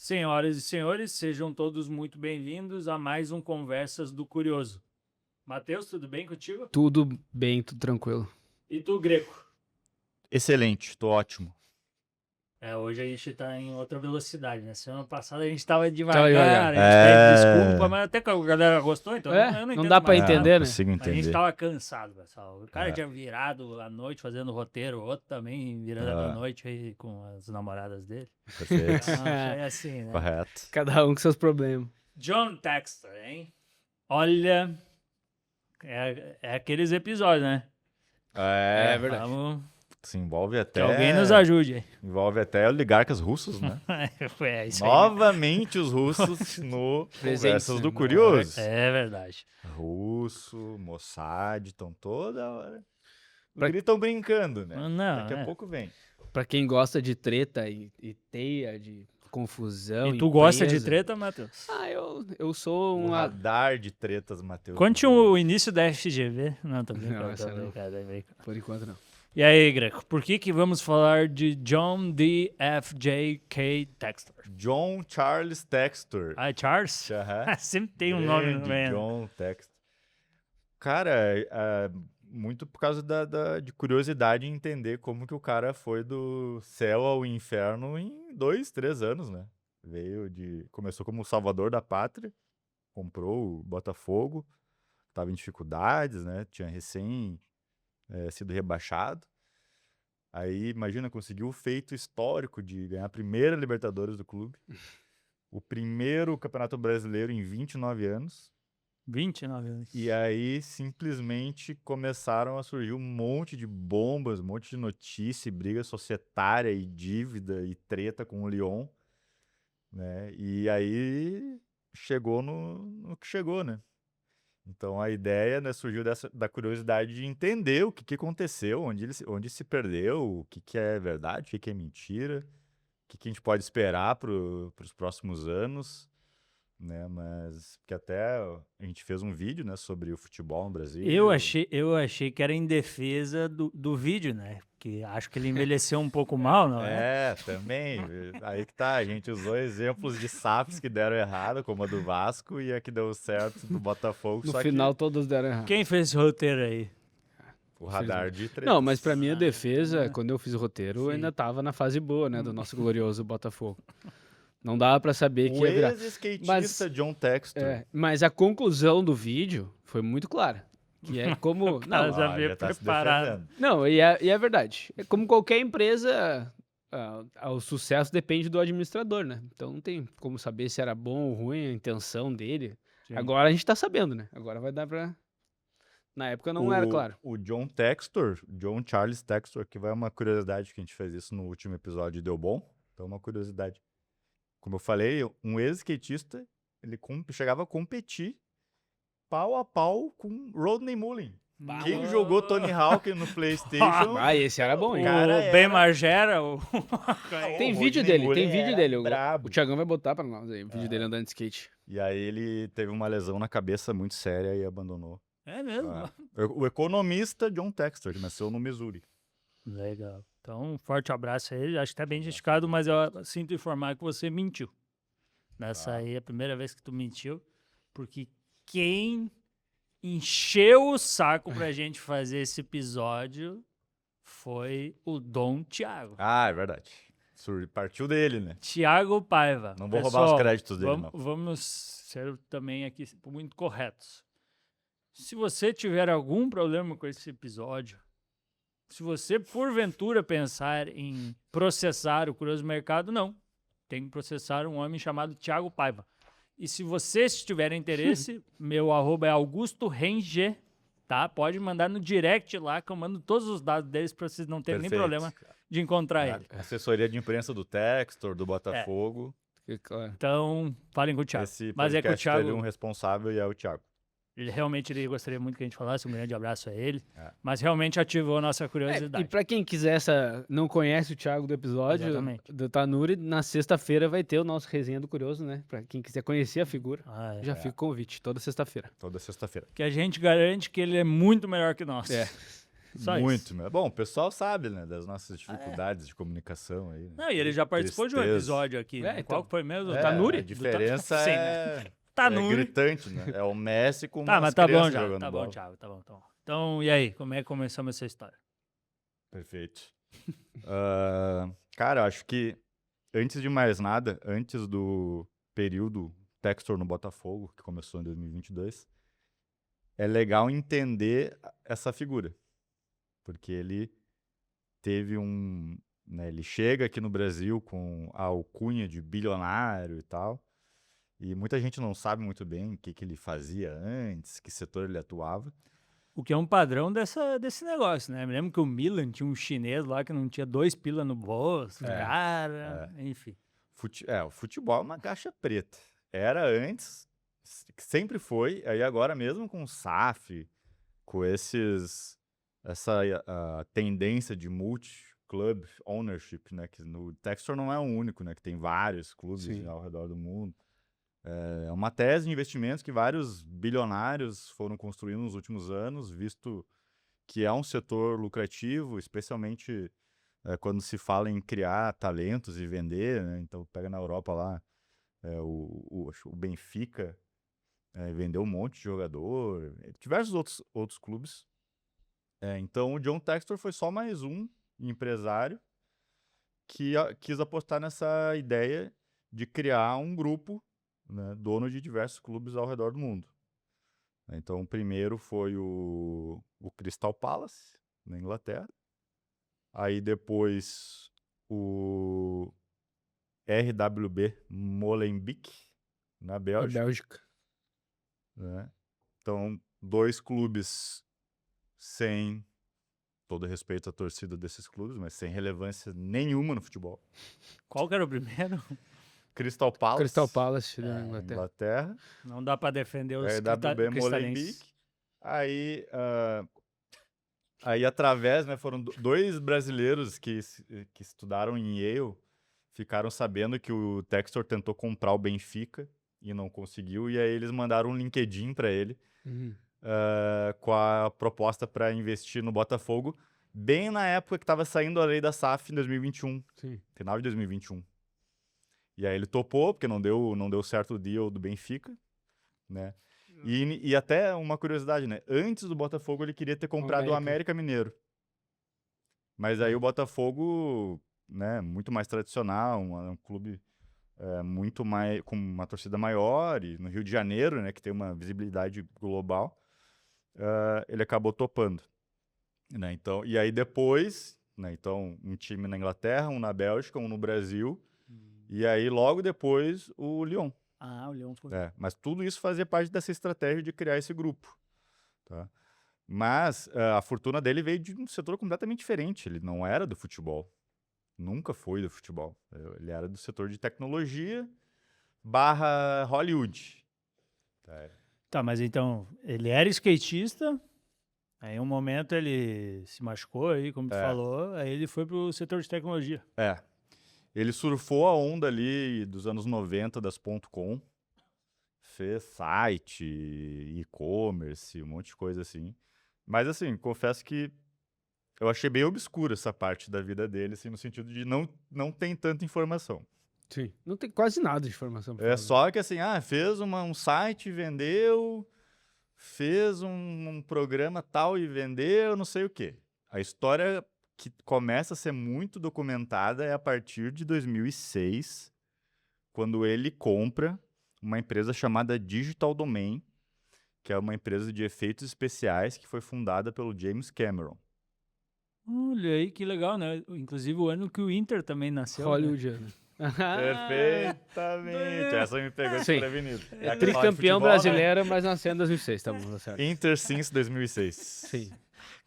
Senhoras e senhores, sejam todos muito bem-vindos a mais um Conversas do Curioso. Matheus, tudo bem contigo? Tudo bem, tudo tranquilo. E tu, Greco? Excelente, tô ótimo. Hoje a gente tá em outra velocidade, né? Semana passada a gente tava devagar, devagar. a gente pede desculpa, mas até que a galera gostou, então eu não Não entendo dá pra mais nada. entender, né? Consigo Mas a gente entender. tava cansado, pessoal. O cara É. tinha virado à noite fazendo roteiro, o outro também virando à noite aí com as namoradas dele. Perfeito. Então, foi assim, né? Correto. Cada um com seus problemas. John Textor, hein? Olha, é aqueles episódios, né? É verdade. Vamos Se envolve que até. alguém nos ajude aí. Envolve até oligarcas russos, né? É isso aí. Novamente os russos no Presentes, Conversas do né? Curioso. É verdade. Russo, Mossad, estão toda hora. Pra- Estão brincando, né? Não, Daqui a pouco vem. Pra quem gosta de treta e teia, de confusão. E tu gosta de empresa. treta, Matheus? Ah, eu sou Um um. radar de tretas, Matheus. Conte o início da FGV. Não, tô brincando. Não, essa tô não. brincando, tô brincando. Por enquanto não. E aí, Greco, por que vamos falar de John D. F. J. K. Textor? John Charles Textor. Ah, Charles? Aham. Sempre tem um nome no Grande meio. John Textor. Cara, muito por causa de curiosidade em entender como que o cara foi do céu ao inferno em 2, 3 anos, né? Começou como salvador da pátria, comprou o Botafogo, estava em dificuldades, né? Tinha recém sido rebaixado. Aí, imagina, conseguiu o feito histórico de ganhar a primeira Libertadores do clube, o primeiro Campeonato Brasileiro em 29 anos. 29 anos. E aí, simplesmente, começaram a surgir um monte de bombas, um monte de notícia, e briga societária e dívida e treta com o Lyon, né? E aí, chegou no que chegou, né? Então, a ideia, né, surgiu da curiosidade de entender o que aconteceu, onde se perdeu, o que é verdade, o que é mentira, o que a gente pode esperar para os próximos anos, né? Mas que até a gente fez um vídeo, né, sobre o futebol no Brasil. Eu achei que era em defesa do vídeo, né? Que acho que ele envelheceu um pouco mal, não é? Também. Aí que tá, a gente usou exemplos de SAFs que deram errado, como a do Vasco, e a que deu certo do Botafogo. No só final, todos deram errado. Quem fez esse roteiro aí? que o radar de tretas. Não, mas pra minha defesa, quando eu fiz o roteiro, eu Sim. ainda tava na fase boa, né? Do nosso glorioso Botafogo. Não dava pra saber que O ia virar. ex-skatista Mas- John Textor. Mas a conclusão do vídeo foi muito clara. Que é como. cara Não, já veio tá se preparado. defendendo. não, e é verdade. É como qualquer empresa, o sucesso depende do administrador, né? Então não tem como saber se era bom ou ruim a intenção dele. Sim. Agora a gente tá sabendo, né? Agora vai dar pra. Na época não era claro. O John Textor, John Charles Textor, que vai uma curiosidade que a gente fez isso no último episódio e deu bom. Então, uma curiosidade. Como eu falei, um ex-skatista, ele chegava a competir pau a pau com Rodney Mullen. Quem jogou Tony Hawk no PlayStation? Ah, esse era bom, hein? Cara, O Ben era- Margera, Tem o vídeo Rodney dele, Mullen tem vídeo era dele. brabo. O Thiagão vai botar pra nós aí, o vídeo dele andando de skate. E aí ele teve uma lesão na cabeça muito séria e abandonou. É mesmo? Ah, o economista John Textor, que nasceu no Missouri. Legal. Então, um forte abraço a ele. Acho que tá bem justificado, mas eu sinto informar que você mentiu. Nessa aí é a primeira vez que tu mentiu, porque quem encheu o saco pra gente fazer esse episódio foi o Dom Tiago. Ah, é verdade. Partiu dele, né? Tiago Paiva. Não vou roubar os créditos dele, não. Vamos ser também aqui muito corretos. Se você tiver algum problema com esse episódio, se você porventura pensar em processar o Curioso Mercado, não. Tem que processar um homem chamado Tiago Paiva. E se vocês tiverem interesse, meu @ é Augusto Renge, tá? Pode mandar no direct lá, que eu mando todos os dados deles para vocês não terem nem Perfeito. problema de encontrar ele. Assessoria de imprensa do Textor, do Botafogo. Claro. Então, falem com o Thiago. Esse Mas é que o podcast teve Thiago, um responsável e é o Thiago. ele gostaria muito que a gente falasse. Um grande abraço a ele. É. Mas realmente ativou a nossa curiosidade. E pra quem quiser, não conhece o Thiago do episódio Exatamente. do Tanuri, na sexta-feira vai ter o nosso Resenha do Curioso, né? Pra quem quiser conhecer a figura, já fica o convite, toda sexta-feira. Toda sexta-feira. Que a gente garante que ele é muito melhor que nós. É. Só Muito. isso. Bom, o pessoal sabe, né? Das nossas dificuldades de comunicação aí. Né? Não, e ele já participou de um Tristeza. episódio aqui. Né? Então. Qual que foi mesmo? É, Tanuri? A diferença Sim, é, né? Tanuri. gritante, né? É o Messi com Tá, umas mas tá bom crianças já. jogando Tá bom, bola. Thiago. Tá bom, tá bom. Então, e aí? Como é que começamos essa história? Perfeito. Cara, eu acho que, antes de mais nada, antes do período Textor no Botafogo, que começou em 2022, é legal entender essa figura. Porque ele teve né, ele chega aqui no Brasil com a alcunha de bilionário e tal, e muita gente não sabe muito bem o que ele fazia antes, que setor ele atuava. O que é um padrão desse negócio, né? Me lembro que o Milan tinha um chinês lá que não tinha 2 pila no bolso, cara, enfim. O futebol é uma caixa preta. Era antes, sempre foi, aí agora mesmo com o SAF, com essa tendência de multi-club ownership, né? Que no Textor não é o único, né? Que tem vários clubes Sim. ao redor do mundo. É uma tese de investimentos que vários bilionários foram construindo nos últimos anos, visto que é um setor lucrativo, especialmente quando se fala em criar talentos e vender, né? Então, pega na Europa lá, o Benfica vendeu um monte de jogador, diversos outros clubes. Então, o John Textor foi só mais um empresário que quis apostar nessa ideia de criar um grupo, né, dono de diversos clubes ao redor do mundo. Então, o primeiro foi o Crystal Palace, na Inglaterra. Aí depois o RWB Molenbeek, na A Bélgica. Bélgica. Né? Então, 2 clubes sem todo respeito à torcida desses clubes, mas sem relevância nenhuma no futebol. Qual que era o primeiro? Crystal Palace, Crystal Palace da na Inglaterra. Inglaterra. Não dá pra defender os RWB cristalenses. Molenbeek. Aí através, né, foram 2 brasileiros que estudaram em Yale, ficaram sabendo que o Textor tentou comprar o Benfica e não conseguiu, e aí eles mandaram um LinkedIn para ele com a proposta para investir no Botafogo, bem na época que estava saindo a lei da SAF em 2021, Sim. final de 2021. E aí ele topou, porque não deu certo o deal do Benfica, né? E até uma curiosidade, né? Antes do Botafogo, ele queria ter comprado o América Mineiro. Mas aí o Botafogo, né, muito mais tradicional, um clube muito mais, com uma torcida maior, e no Rio de Janeiro, né, que tem uma visibilidade global, ele acabou topando. Né? Então, e aí depois, né, então, um time na Inglaterra, um na Bélgica, um no Brasil, e aí logo depois o Lyon. Ah, o Leão foi. Mas tudo isso fazia parte dessa estratégia de criar esse grupo. Tá? Mas a fortuna dele veio de um setor completamente diferente. Ele não era do futebol. Nunca foi do futebol. Ele era do setor de tecnologia / Hollywood. Tá, mas então, ele era skatista, aí um momento ele se machucou aí, como tu falou, aí ele foi pro setor de tecnologia. Ele surfou a onda ali dos anos 90 das .com, fez site, e-commerce, um monte de coisa assim. Mas assim, confesso que eu achei bem obscura essa parte da vida dele, assim, no sentido de não tem tanta informação. Sim. Não tem quase nada de informação. Só que assim, fez um site, vendeu, fez um programa tal e vendeu, não sei o quê. A história que começa a ser muito documentada é a partir de 2006, quando ele compra uma empresa chamada Digital Domain, que é uma empresa de efeitos especiais que foi fundada pelo James Cameron. Olha aí, que legal, né? Inclusive o ano que o Inter também nasceu. Hollywood. Né? Perfeitamente. Essa me pegou desprevenido. É tricampeão brasileiro, mas nasceu em 2006, tá bom, certo. Inter since 2006. Sim.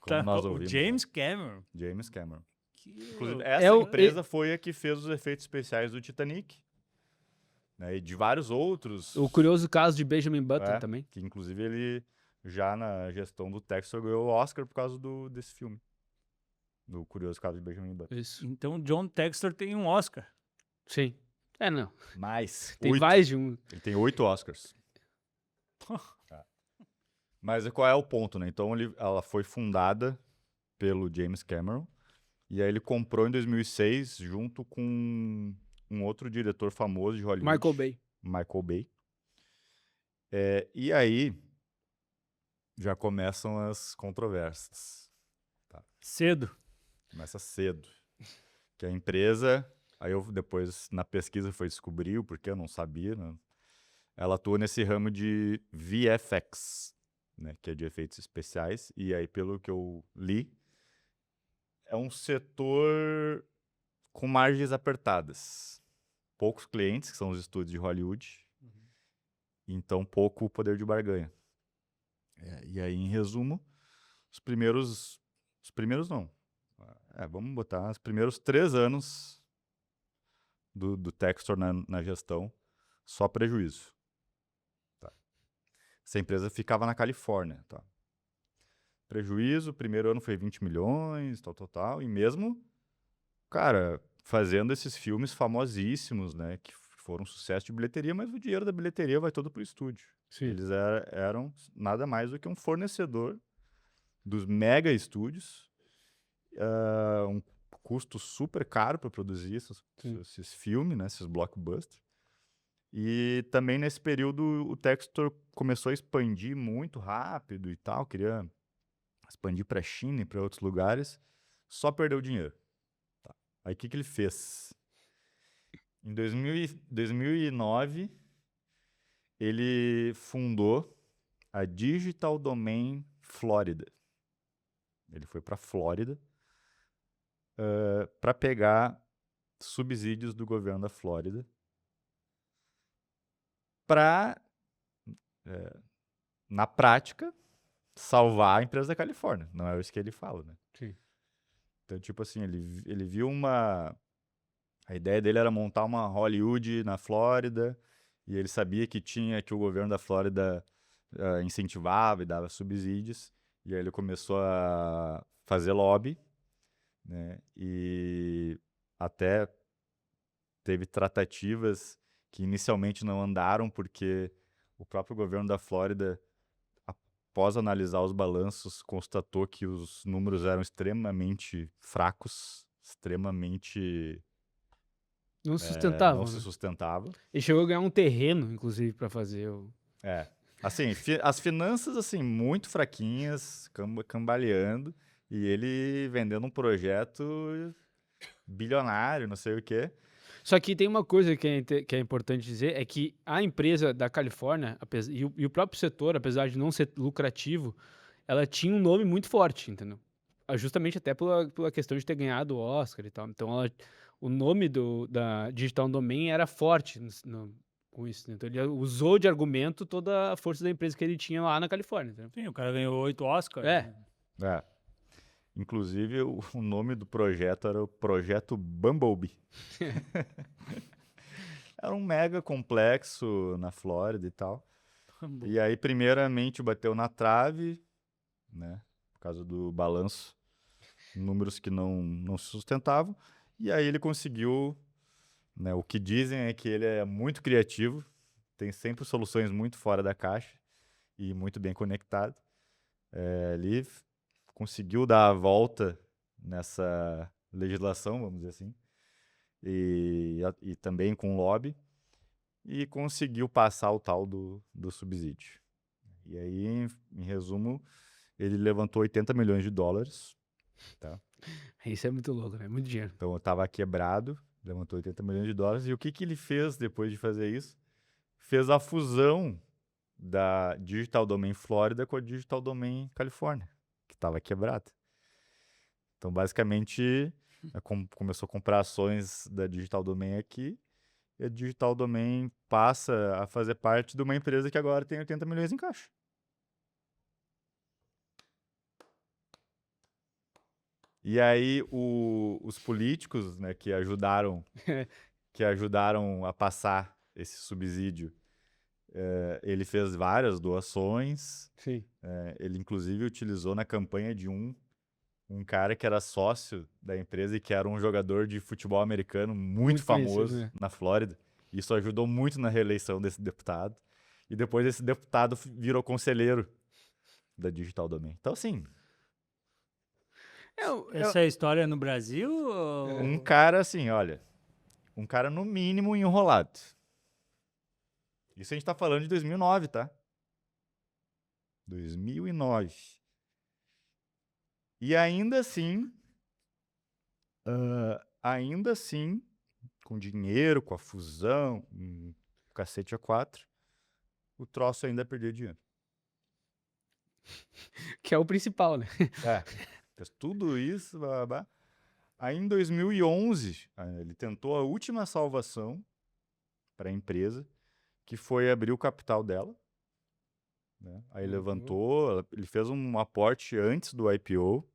Como nós O ouvimos. James Cameron. James Cameron. Que... Inclusive, essa empresa foi a que fez os efeitos especiais do Titanic. Né, e de vários outros. O curioso caso de Benjamin Button também. Que inclusive ele, já na gestão do Textor, ganhou o Oscar por causa desse filme. Do curioso caso de Benjamin Button. Isso. Então John Textor tem um Oscar. Sim. Não. Mais. Tem mais de um. Ele tem 8 Oscars. Mas qual é o ponto, né? Então ela foi fundada pelo James Cameron. E aí ele comprou em 2006, junto com um outro diretor famoso de Hollywood. Michael Bay. Michael Bay. E aí já começam as controvérsias. Cedo. Começa cedo. Que a empresa, aí eu depois na pesquisa foi descobrir o porquê, eu não sabia, né? Ela atua nesse ramo de VFX, né, que é de efeitos especiais, e aí pelo que eu li, é um setor com margens apertadas. Poucos clientes, que são os estúdios de Hollywood, então pouco poder de barganha. E aí, em resumo, os primeiros não. Vamos botar os primeiros 3 anos do Textor na gestão, só prejuízo. Tá. Essa empresa ficava na Califórnia. Tá. Prejuízo, primeiro ano foi 20 milhões, tal. E mesmo, cara, fazendo esses filmes famosíssimos, né, que foram um sucesso de bilheteria, mas o dinheiro da bilheteria vai todo pro estúdio. Sim. Eles eram nada mais do que um fornecedor dos mega estúdios, um custo super caro para produzir esses filmes, né, esses blockbusters. E também nesse período o Textor começou a expandir muito rápido e tal, queria expandir para a China e para outros lugares, só perdeu dinheiro. Tá. Aí o que ele fez? Em 2009, ele fundou a Digital Domain Florida. Ele foi para a Flórida para pegar subsídios do governo da Flórida para, na prática, salvar a empresa da Califórnia. Não é isso que ele fala, né? Sim. Então, tipo assim, ele viu uma... A ideia dele era montar uma Hollywood na Flórida, e ele sabia que o governo da Flórida incentivava e dava subsídios, e aí ele começou a fazer lobby, né? E até teve tratativas que inicialmente não andaram, porque o próprio governo da Flórida, após analisar os balanços, constatou que os números eram extremamente fracos, extremamente... Não se sustentava, não né? se sustentava. Ele chegou a ganhar um terreno, inclusive, para fazer o... Assim, as finanças, assim, muito fraquinhas, cambaleando, e ele vendendo um projeto bilionário, não sei o quê. Só que tem uma coisa que é importante dizer, é que a empresa da Califórnia, e o próprio setor, apesar de não ser lucrativo, ela tinha um nome muito forte, entendeu? Justamente até pela questão de ter ganhado o Oscar e tal. Então, o nome da Digital Domain era forte com isso, né? Então, ele usou de argumento toda a força da empresa que ele tinha lá na Califórnia, entendeu? Sim, o cara ganhou 8 Oscars. É. Né? Inclusive, o nome do projeto era o Projeto Bumblebee. Era um mega complexo na Flórida e tal. E aí, primeiramente, bateu na trave, né? Por causa do balanço, números que não se sustentavam. E aí ele conseguiu, né? O que dizem é que ele é muito criativo, tem sempre soluções muito fora da caixa e muito bem conectado. Ele conseguiu dar a volta nessa legislação, vamos dizer assim, e também com lobby, e conseguiu passar o tal do subsídio. E aí, em resumo, ele levantou 80 milhões de dólares. Tá? Isso é muito louco, né? Muito dinheiro. Então, estava quebrado, levantou 80 milhões de dólares. E o que ele fez depois de fazer isso? Fez a fusão da Digital Domain Flórida com a Digital Domain Califórnia, que estava quebrada. Então, basicamente, começou a comprar ações da Digital Domain aqui, e a Digital Domain passa a fazer parte de uma empresa que agora tem 80 milhões em caixa. E aí, os políticos, né, que ajudaram a passar esse subsídio, ele fez várias doações. Sim. Ele, inclusive, utilizou na campanha de um cara que era sócio da empresa e que era um jogador de futebol americano muito famoso, né? na Flórida. Isso ajudou muito na reeleição desse deputado. E depois esse deputado virou conselheiro da Digital Domain. Então, assim... Essa é a história no Brasil? Um cara assim, olha, um cara no mínimo enrolado. Isso a gente tá falando de 2009, tá? 2009. E ainda assim, com dinheiro, com a fusão, cacete A4, o troço ainda perdeu dinheiro. Que é o principal, né? Fez tudo isso, blá, blá, blá. Aí em 2011, ele tentou a última salvação para a empresa, que foi abrir o capital dela. Né? Aí levantou, ele fez um aporte antes do IPO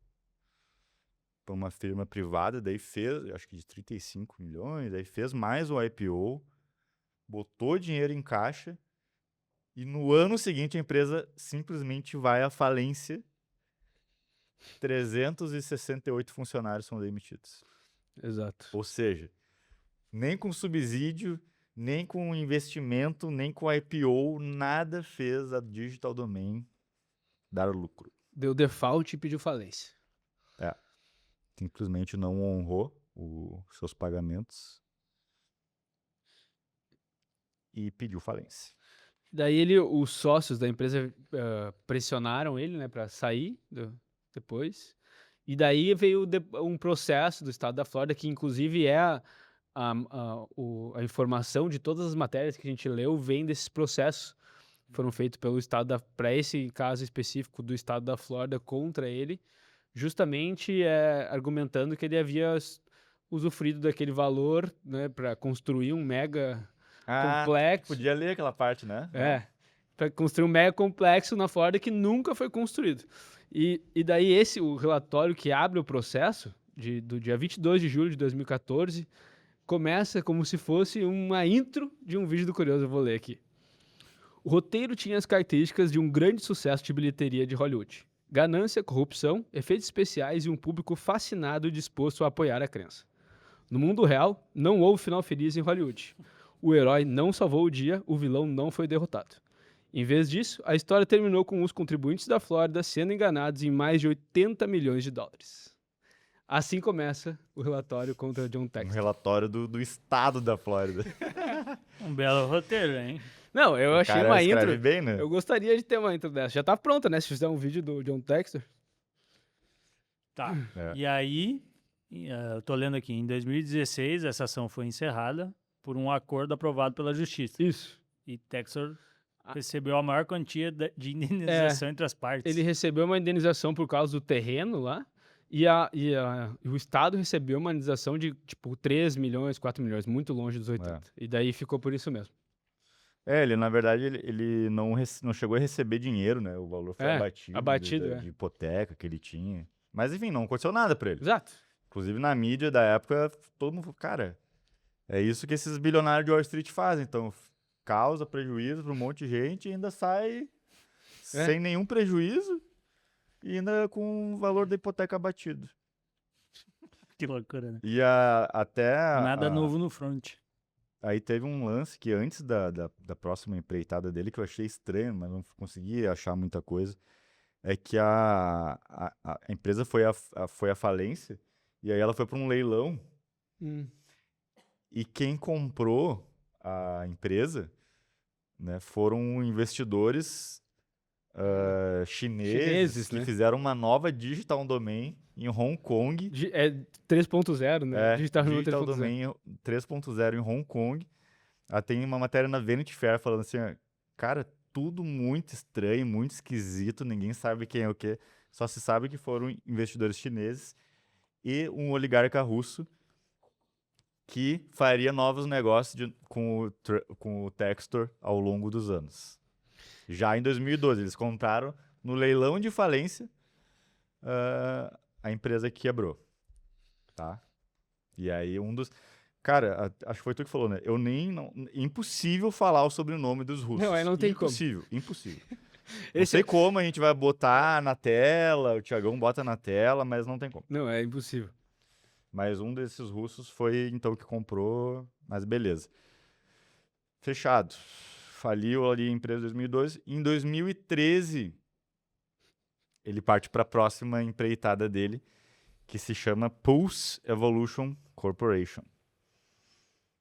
para uma firma privada, daí fez, acho que de 35 milhões, daí fez mais o IPO, botou dinheiro em caixa e no ano seguinte a empresa simplesmente vai à falência. 368 funcionários são demitidos. Exato. Ou seja, nem com subsídio, nem com investimento, nem com IPO, nada fez a Digital Domain dar lucro. Deu default e pediu falência. Simplesmente não honrou os seus pagamentos e pediu falência. Daí os sócios da empresa pressionaram ele, né, para sair depois. E daí veio um processo do estado da Flórida, que inclusive a informação de todas as matérias que a gente leu vem desses processos. Foram feitos pelo estado para esse caso específico do estado da Flórida contra ele, justamente argumentando que ele havia usufruído daquele valor, né, para construir um mega complexo. Podia ler aquela parte, né? Para construir um mega complexo na Flórida que nunca foi construído. E daí o relatório que abre o processo, do dia 22 de julho de 2014, começa como se fosse uma intro de um vídeo do Curioso. Eu vou ler aqui. O roteiro tinha as características de um grande sucesso de bilheteria de Hollywood. Ganância, corrupção, efeitos especiais e um público fascinado e disposto a apoiar a crença. No mundo real, não houve final feliz em Hollywood. O herói não salvou o dia, o vilão não foi derrotado. Em vez disso, a história terminou com os contribuintes da Flórida sendo enganados em mais de 80 milhões de dólares. Assim começa o relatório contra John Textor. Um relatório do estado da Flórida. Um belo roteiro, hein? Não, eu achei cara uma escreve intro. bem, né? Eu gostaria de ter uma intro dessa. Já tá pronta, né? Se fizer um vídeo do John Textor. Tá. É. E aí, eu tô lendo aqui, em 2016, essa ação foi encerrada por um acordo aprovado pela Justiça. Isso. E Textor recebeu a maior quantia de indenização entre as partes. Ele recebeu uma indenização por causa do terreno lá. E o Estado recebeu uma indenização de, tipo, 3 milhões, 4 milhões, muito longe dos 80. E daí ficou por isso mesmo. Ele, na verdade, ele não chegou a receber dinheiro, né? O valor foi abatido de hipoteca que ele tinha. Mas, enfim, não aconteceu nada pra ele. Exato. Inclusive, na mídia da época, todo mundo falou, cara, é isso que esses bilionários de Wall Street fazem. Então, causa prejuízo pra um monte de gente e ainda sai sem nenhum prejuízo e ainda com o valor da hipoteca abatido. Que loucura, né? E Nada novo no front. Aí teve um lance que antes da próxima empreitada dele, que eu achei estranho, mas não consegui achar muita coisa, é que a empresa foi à falência e aí ela foi para um leilão e quem comprou a empresa, né, foram investidores chineses que fizeram uma nova Digital Domain em Hong Kong. 3.0, né? Digital Domain 3.0 em Hong Kong. Tem uma matéria na Vanity Fair falando assim, cara, tudo muito estranho, muito esquisito, ninguém sabe quem é o quê. Só se sabe que foram investidores chineses e um oligarca russo que faria novos negócios com o Textor ao longo dos anos. Já em 2012, eles compraram no leilão de falência a empresa que quebrou, tá? E aí Cara, acho que foi tu que falou, né? Impossível falar o sobrenome dos russos. Não, não tem impossível. Não sei como a gente vai botar na tela, o Thiagão bota na tela, mas não tem como. Não, é impossível. Mas um desses russos foi, então, que comprou, mas beleza. Fechado. Faliu ali a empresa em 2012. Em 2013, ele parte para a próxima empreitada dele, que se chama Pulse Evolution Corporation.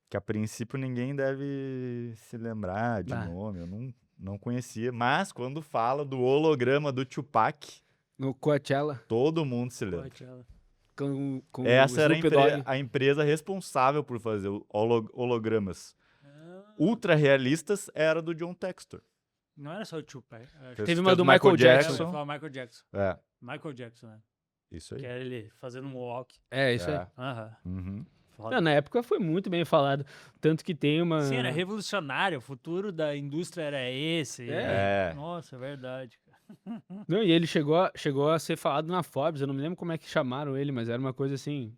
Que a princípio ninguém deve se lembrar de nome, eu não conhecia. Mas quando fala do holograma do Tupac, No Coachella, todo mundo se lembra. Coachella. com Essa o era Snoop Dogg. a empresa responsável por fazer hologramas Ah, ultra realistas, era do John Textor. não era só o Tupac. Teve uma do Michael Jackson. Michael Jackson. É, Michael Jackson, né? isso aí. Que era ele fazendo um walk. É, isso aí. É. Aham. Uhum. Foda. Não, na época foi muito bem falado. Tanto que tem uma. Sim, era revolucionário. O futuro da indústria era esse. É. Nossa, é verdade. Não, e ele chegou a ser falado na Forbes, eu não me lembro como é que chamaram ele, mas era uma coisa assim.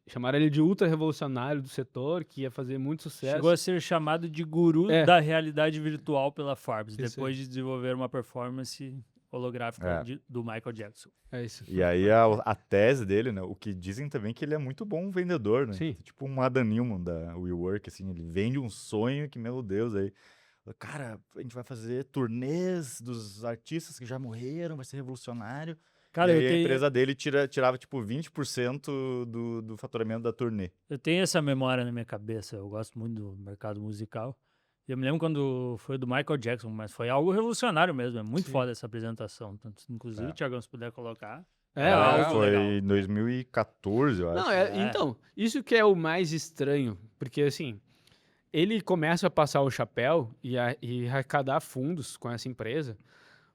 Chamaram ele de ultra revolucionário do setor, que ia fazer muito sucesso. Chegou a ser chamado de guru É. da realidade virtual pela Forbes, Isso depois de desenvolver uma performance holográfica É. do Michael Jackson. É isso. E aí a tese dele, né? O que dizem também que ele é muito bom vendedor, né? Sim. Tipo um Adam Newman da WeWork, assim, ele vende um sonho que, meu Deus, aí. Cara, a gente vai fazer turnês dos artistas que já morreram, vai ser revolucionário. Cara, e eu aí a tenho, empresa dele tirava, tipo, 20% do faturamento da turnê. eu tenho essa memória na minha cabeça. Eu gosto muito do mercado musical. E eu me lembro quando foi do Michael Jackson, mas foi algo revolucionário mesmo. É muito Sim. foda essa apresentação. Inclusive, É. Thiagão, se puder colocar. É, algo foi legal. em 2014, eu acho. Não, É. então, isso que é o mais estranho, porque assim, ele começa a passar o chapéu e arrecadar fundos com essa empresa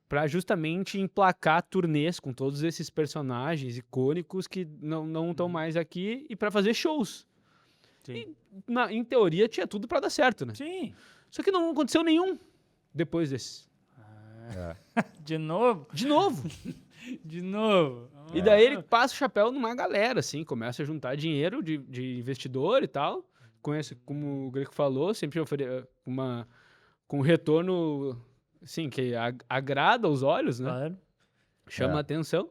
para justamente emplacar turnês com todos esses personagens icônicos que não estão mais aqui e para fazer shows. Sim. Em teoria tinha tudo para dar certo, né? Sim. Só que não aconteceu nenhum depois desse. É. De novo? De novo. De novo. E daí ele passa o chapéu numa galera, assim, começa a juntar dinheiro de investidor e tal. Conhece, como o Greco falou, sempre com retorno, assim, que agrada os olhos, né? Claro. Chama É. a atenção.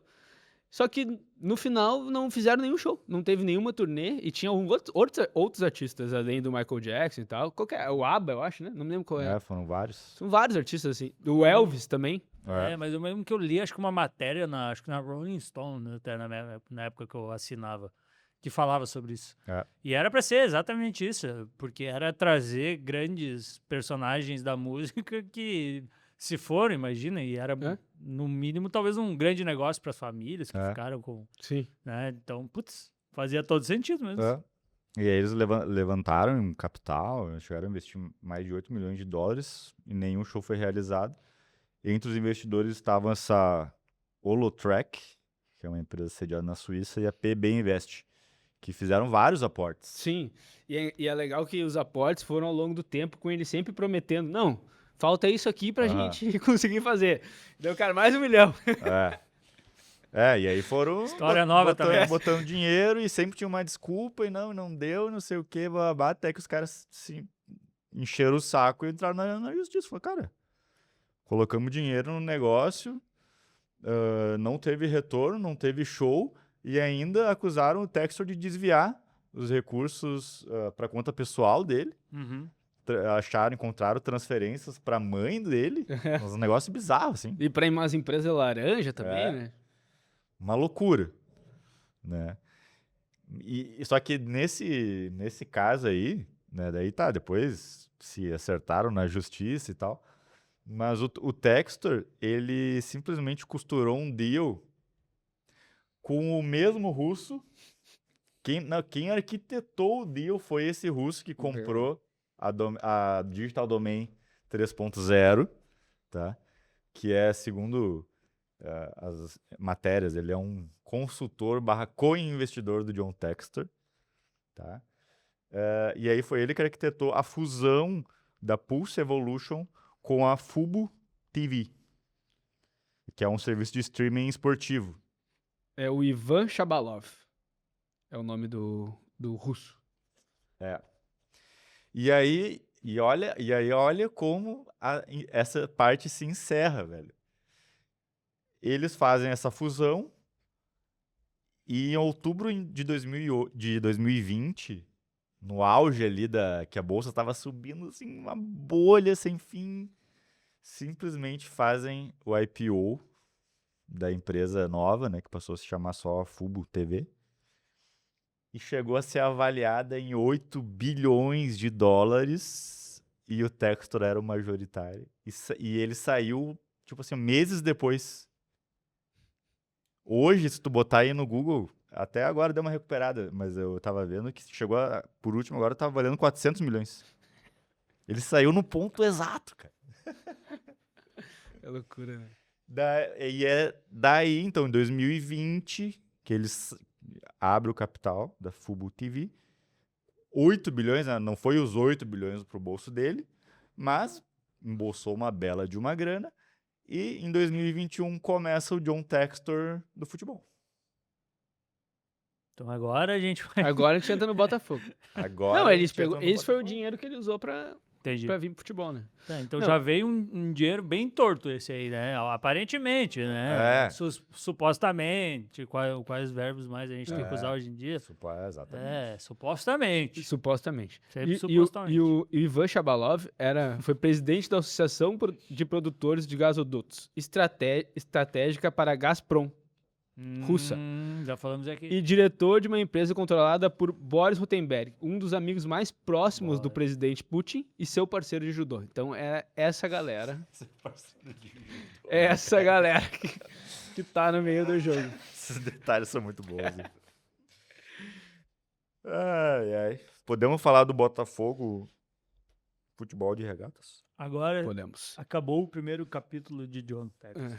Só que no final não fizeram nenhum show, não teve nenhuma turnê e tinha outros artistas além do Michael Jackson e tal. Qual que é? O ABBA, eu acho, né? Não me lembro qual é. É, foram vários. São vários artistas, assim. O Elvis também. É, mas eu mesmo que eu li, acho que uma matéria, acho que na Rolling Stone, né, até na época que eu assinava, que falava sobre isso. É. E era pra ser exatamente isso, porque era trazer grandes personagens da música que se foram, imagina, e era, É. no mínimo, talvez um grande negócio para as famílias que É. ficaram com, Sim. né? Então, putz, fazia todo sentido mesmo. É. E aí eles levantaram um capital, chegaram a investir mais de 8 milhões de dólares e nenhum show foi realizado. Entre os investidores estavam essa Holotrack, que é uma empresa sediada na Suíça, e a PB Invest, que fizeram vários aportes. Sim, e é legal que os aportes foram ao longo do tempo, com ele sempre prometendo, não, falta isso aqui pra Aham. gente conseguir fazer. Deu, cara, mais 1 milhão. E aí foram História nova também. botando dinheiro e sempre tinha uma desculpa e não deu, não sei o que, até que os caras se encheram o saco e entraram na justiça. Falaram, cara, colocamos dinheiro no negócio, não teve retorno, não teve show e ainda acusaram o Textor de desviar os recursos para conta pessoal dele. Uhum. Encontraram transferências pra mãe dele. Um negócio bizarro, assim. E pra umas empresas laranja também, É. né? Uma loucura, né? Só que nesse caso aí, né? Daí tá, depois se acertaram na justiça e tal. Mas o Textor, ele simplesmente costurou um deal com o mesmo russo. Quem arquitetou o deal foi esse russo que comprou a Digital Domain 3.0, tá? Que é, segundo as matérias, ele é um consultor / co-investidor do John Textor, tá? E aí foi ele que arquitetou a fusão da Pulse Evolution com a Fubo TV, que é um serviço de streaming esportivo. É o Ivan Shabalov. É o nome do russo. E aí olha como essa parte se encerra, velho. Eles fazem essa fusão e em outubro de 2020, no auge ali que a bolsa estava subindo assim, uma bolha sem fim, simplesmente fazem o IPO da empresa nova, né, que passou a se chamar só Fubo TV. e chegou a ser avaliada em 8 bilhões de dólares e o Textor era o majoritário. E ele saiu, tipo assim, meses depois. Hoje, se tu botar aí no Google, até agora deu uma recuperada, mas eu tava vendo que chegou por último, agora tava valendo 400 milhões. Ele saiu no ponto exato, cara. É loucura, né? E é daí, então, em 2020, que eles abrem o capital da Fubo TV. 8 bilhões, né? Não foi os 8 bilhões pro bolso dele, mas embolsou uma bela de uma grana. E em 2021 começa o John Textor do futebol. Então agora a gente vai... Agora a gente entra no Botafogo. Agora Não, a eles gente entra pegou, no esse foi o Botafogo. dinheiro que ele usou pra Entendi. vir pro futebol, né? Tá, então Não. já veio um dinheiro bem torto esse aí, né? Aparentemente, né? É. Supostamente. Quais verbos mais a gente tem que usar hoje em dia? Exatamente. Supostamente. Supostamente. Sempre E supostamente. o Ivan Shabalov foi presidente da Associação de Produtores de Gasodutos, estratégica para a Gazprom, russa. Já falamos aqui. E diretor de uma empresa controlada por Boris Rotenberg, um dos amigos mais próximos do presidente Putin e seu parceiro de judô. Então é essa galera. É essa galera que tá no meio do jogo. Esses detalhes são muito bons. Hein? Ai, ai. Podemos falar do Botafogo futebol de regatas? Agora Podemos. acabou o primeiro capítulo de John Textor.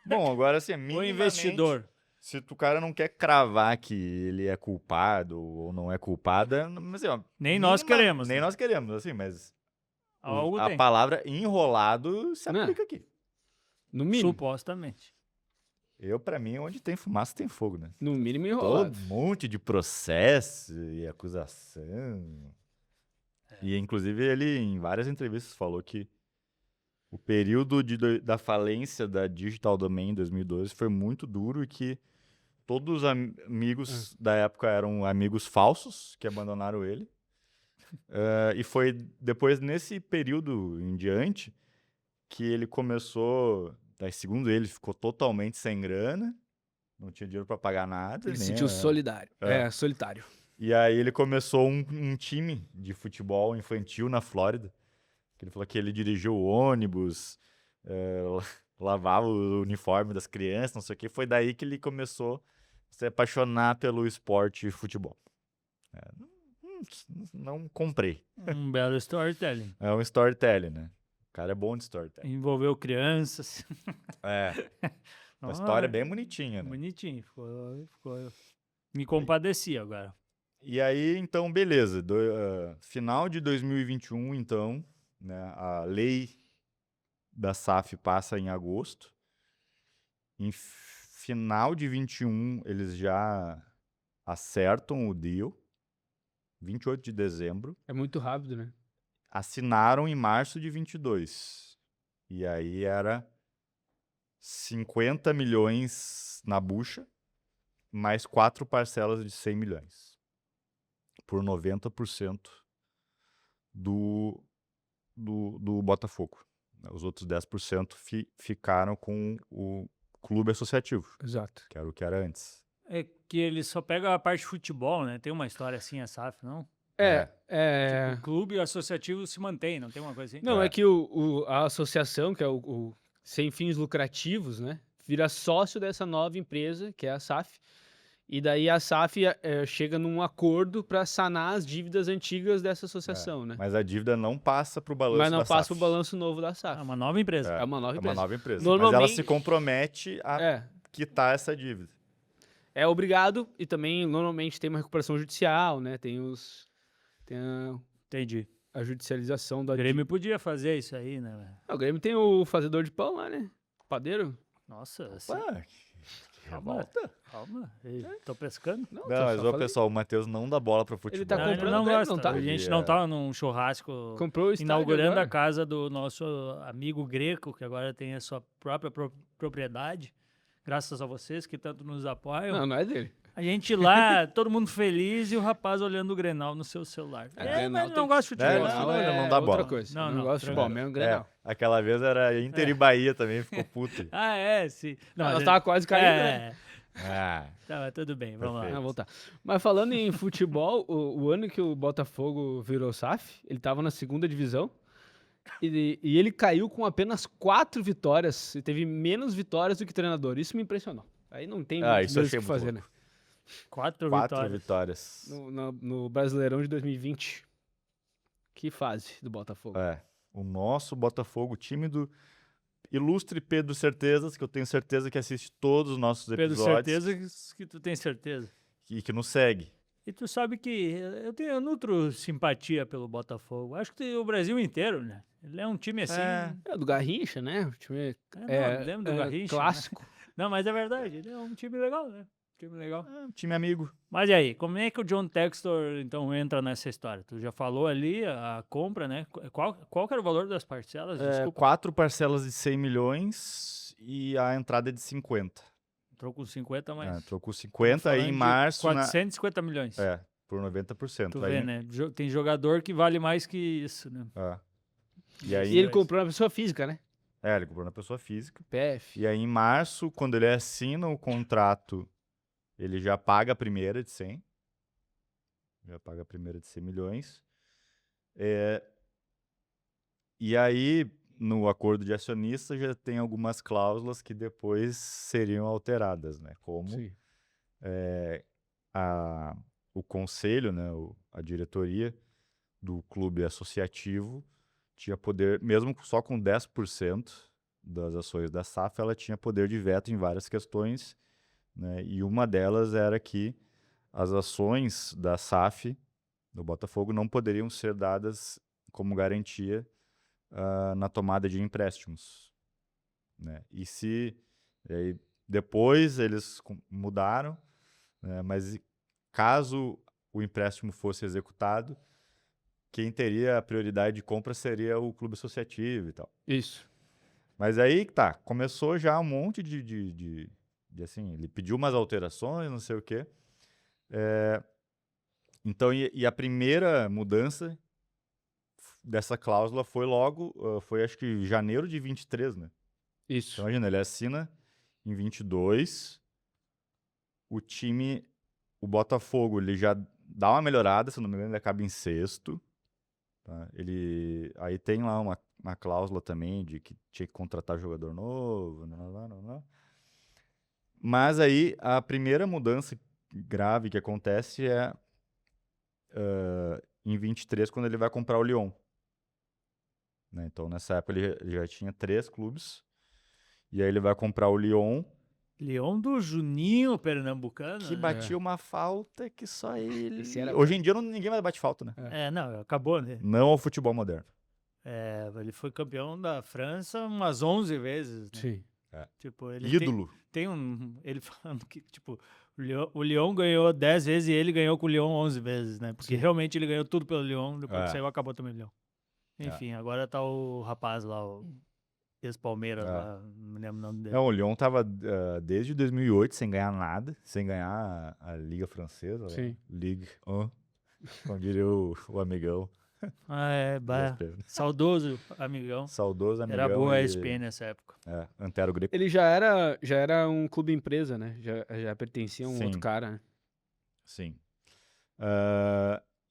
Bom, agora assim, O minimamente, investidor. se o cara não quer cravar que ele é culpado ou não é culpada, mas, assim, ó, Nem nós queremos, Nem né? nós queremos, assim, mas Algo a tem. palavra enrolado se Né? aplica aqui. No mínimo. Supostamente. Pra mim, onde tem fumaça tem fogo, né? No mínimo Todo enrolado. monte de processo e acusação. E, inclusive, ele, em várias entrevistas, falou que o período da falência da Digital Domain em 2012 foi muito duro e que todos os amigos da época eram amigos falsos que abandonaram ele. E foi depois, nesse período em diante, que ele começou... Daí, segundo ele, ficou totalmente sem grana, não tinha dinheiro para pagar nada. Ele se nem sentiu solidário. Solitário. E aí ele começou um time de futebol infantil na Flórida. Ele falou que ele dirigiu o ônibus, lavava o uniforme das crianças, não sei o quê. Foi daí que ele começou a se apaixonar pelo esporte futebol. Não comprei. Um belo storytelling. É um storytelling, né? O cara é bom de storytelling. Envolveu crianças. Uma história bem bonitinha, né? Bonitinho. Ficou... Me compadeci agora. E aí, então, beleza. Final de 2021, então, né, a lei da SAF passa em agosto. Em final de 21, eles já acertam o deal. 28 de dezembro. É muito rápido, né? Assinaram em março de 22. E aí era 50 milhões na bucha, mais 4 parcelas de 100 milhões. Por 90% do Botafogo. Os outros 10% ficaram com o clube associativo, Exato. que era o que era antes. É que ele só pega a parte de futebol, né? Tem uma história assim, a SAF, não? Tipo, O clube associativo se mantém, não tem uma coisa assim? Não, é que a associação, que é o sem fins lucrativos, né? Vira sócio dessa nova empresa, que é a SAF. E daí a SAF chega num acordo para sanar as dívidas antigas dessa associação, né? Mas a dívida não passa para o balanço Mas não da passa SAF. pro balanço novo da SAF. É uma nova empresa. É uma nova empresa. Mas Normalmente- ela se compromete a quitar essa dívida. É obrigado e também normalmente tem uma recuperação judicial, né? Tem Entendi. a judicialização da O Grêmio podia fazer isso aí, né? Velho? O Grêmio tem o fazedor de pão lá, né? O padeiro. Nossa, assim, Ué, que revolta. calma. Ei, tô pescando? Não, só mas falei- pessoal, o Matheus não dá bola para futebol. Ele tá Não, ele comprando não o Grêmio, gosta. não tá? A gente não tá num churrasco Comprou o estádio inaugurando agora. a casa do nosso amigo Greco, que agora tem a sua própria propriedade. Graças a vocês que tanto nos apoiam. Não, não é dele. A gente lá, todo mundo feliz e o rapaz olhando o Grenal no seu celular. Grenal mas tem não que- gosta de futebol. É, assim. não, ele não dá outra bola. coisa. Não, Não, não, gosta de futebol, mesmo Grenal. Aquela vez era Inter e Bahia também, ficou puto. Ah, é, sim. Não, Nós mas tava quase caindo, né? é, Ah, Tá, mas tudo bem, vamos lá. Perfeito. Ah, voltar. Mas falando em futebol, o ano que o Botafogo virou SAF, ele tava na segunda divisão e ele caiu com apenas 4 vitórias e teve menos vitórias do que treinador. Isso me impressionou. Aí não tem isso mesmo achei o que muito fazer, louco. né? 4 4 vitórias. vitórias. No Brasileirão de 2020. Que fase do Botafogo. O nosso Botafogo, time do ilustre Pedro Certezas, que eu tenho certeza que assiste todos os nossos Pedro, episódios certeza que tu tem certeza. e que nos segue. E tu sabe que eu nutro simpatia pelo Botafogo. Acho que o Brasil inteiro, né? Ele é um time assim. É do Garrincha, né? O time Não, lembro do Garrincha, né? clássico. Não, mas é verdade. Ele é um time legal, né? Time legal. Um time amigo. Mas e aí, como é que o John Textor, então, entra nessa história? Tu já falou ali a compra, né? Qual que era o valor das parcelas? Desculpa. 4 parcelas de 100 milhões e a entrada de 50. Entrou com 50, mas... Entrou com 50 aí em falando de março. 450 milhões. Por 90%. Tu aí, vê, né? Tem jogador que vale mais que isso, né? E aí, E ele comprou uma pessoa física, né? ele comprou na pessoa física. PF. E aí, em março, quando ele assina o contrato, ele já paga a primeira de 100. Já paga a primeira de 100 milhões. E aí, no acordo de acionista, já tem algumas cláusulas que depois seriam alteradas, né? Como Sim. o conselho, né, a diretoria do clube associativo tinha poder, mesmo só com 10% das ações da SAF, ela tinha poder de veto em várias questões, né, e uma delas era que as ações da SAF, do Botafogo, não poderiam ser dadas como garantia na tomada de empréstimos, né, e aí, depois eles mudaram, né, mas caso o empréstimo fosse executado, quem teria a prioridade de compra seria o clube associativo e tal. Isso. Mas aí tá, começou já um monte de assim, ele pediu umas alterações, não sei o quê. Então, e a primeira mudança dessa cláusula foi foi acho que janeiro de 23, né? Isso. Então, imagina, ele assina em 22, o Botafogo, ele já dá uma melhorada, se não me engano, ele acaba em sexto. Tá? Aí tem lá uma cláusula também de que tinha que contratar jogador novo. Não. Mas aí a primeira mudança grave que acontece é em 23, quando ele vai comprar o Lyon. Né? Então nessa época ele já tinha 3 clubes. E aí ele vai comprar o Lyon. Leão do Juninho Pernambucano. Que né? batia uma falta que só ele. Esse era- Hoje em dia ninguém mais bate falta, né? Não, acabou, né? Não ao futebol moderno. Ele foi campeão da França umas 11 vezes. Né? Sim. Tipo, ele Ídolo. tem ele falando que, tipo, o Lyon ganhou 10 vezes e ele ganhou com o Lyon 11 vezes, né? Porque realmente ele ganhou tudo pelo Lyon, depois que saiu acabou também o Lyon. Enfim, agora tá o rapaz lá, o ex-Palmeiras lá, não me lembro o nome dele. Não, o Lyon tava desde 2008 sem ganhar nada, sem ganhar a Liga Francesa. Sim. Ligue 1, como diria o amigão. Saudoso amigão. Saudoso amigão. Era boa a ESPN nessa época. Antero Greco. Ele já era um clube empresa, né? Já pertencia a um Sim. outro cara, né? Sim.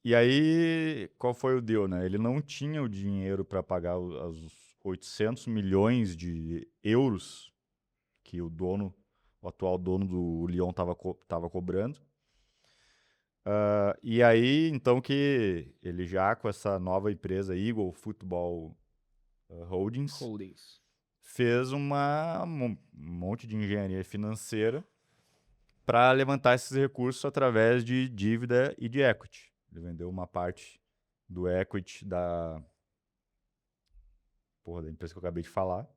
E aí, qual foi o deal, né? Ele não tinha o dinheiro para pagar os 800 milhões de euros que o atual dono do Lyon estava cobrando. E aí, então, que ele já com essa nova empresa, Eagle Football Holdings, fez um monte de engenharia financeira para levantar esses recursos através de dívida e de equity. Ele vendeu uma parte do equity da empresa que eu acabei de falar.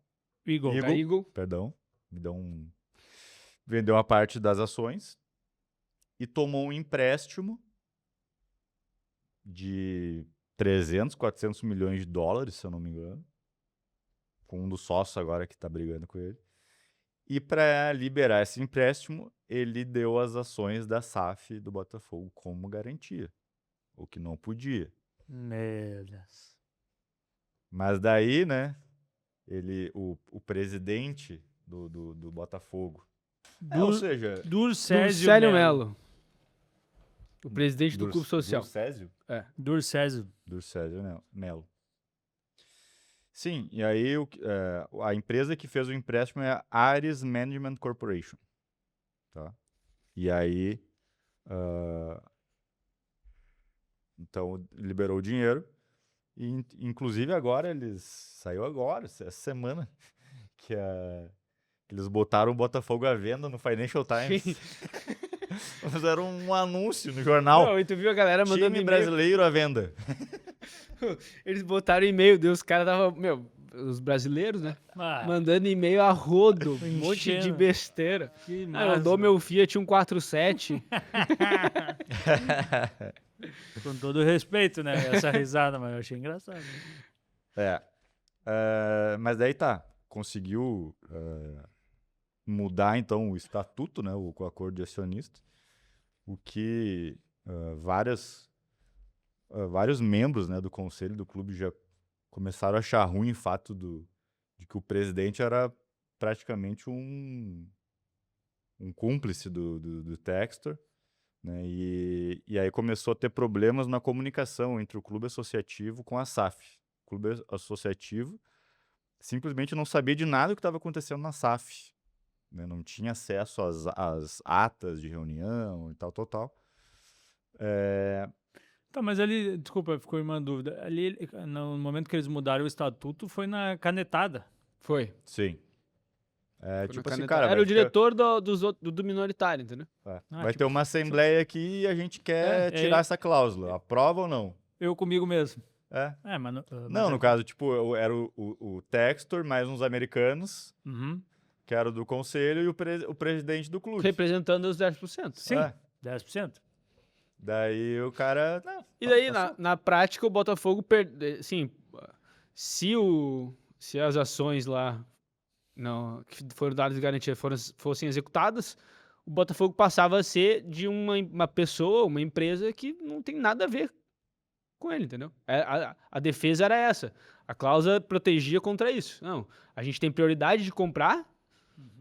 Eagle. Perdão. Vendeu uma parte das ações e tomou um empréstimo de 300, 400 milhões de dólares, se eu não me engano, com um dos sócios agora que está brigando com ele. E para liberar esse empréstimo, ele deu as ações da SAF do Botafogo como garantia, o que não podia. Meu Deus. Mas daí, né, o presidente do Botafogo, Ou Dur, seja, Durcésio Durcélio Melo. Melo. O presidente do Clube Social. Durcésio Melo. Sim, e aí a empresa que fez o empréstimo é a Ares Management Corporation. Tá? E aí, então, liberou o dinheiro. E, inclusive, agora, saiu agora, essa semana, que eles botaram o Botafogo à venda no Financial Times. Fizeram um anúncio no jornal. Não, e tu viu a galera mandando Time e-mail. brasileiro à venda. Eles botaram e-mail, Deus, os caras estavam, os brasileiros, né? Ah, Mandando e-mail a rodo, um monte de Enchendo. besteira. que Eu massa. dou meu Fiat 147. Com todo respeito, né? Essa risada, mas eu achei engraçado. Mas daí tá. Conseguiu mudar, então, o estatuto, né? O acordo de acionista. O que vários membros, né, do conselho do clube já começaram a achar ruim o fato de que o presidente era praticamente um cúmplice do Textor, né, e aí começou a ter problemas na comunicação entre o clube associativo com a SAF. O clube associativo simplesmente não sabia de nada do que estava acontecendo na SAF, né, não tinha acesso às atas de reunião e tal. Tá, mas ali, desculpa, ficou uma dúvida. Ali, no momento que eles mudaram o estatuto, foi na canetada. Foi. Sim. Foi Tipo na assim, caneta. cara, Era vai o diretor do minoritário, entendeu? vai tipo, ter uma assembleia aqui e a gente quer tirar essa cláusula. Aprova ou não? Eu comigo mesmo. É. Mas Não, no caso, tipo, era o Textor mais uns americanos, Uhum. que era do conselho, e o presidente do clube. Representando os 10%. Sim, É. 10%. Daí o cara... E daí, na prática, o Botafogo perde. Sim, se as ações lá que foram dadas de garantia fossem executadas, o Botafogo passava a ser de uma pessoa, uma empresa que não tem nada a ver com ele, entendeu? A defesa era essa. A cláusula protegia contra isso. Não, a gente tem prioridade de comprar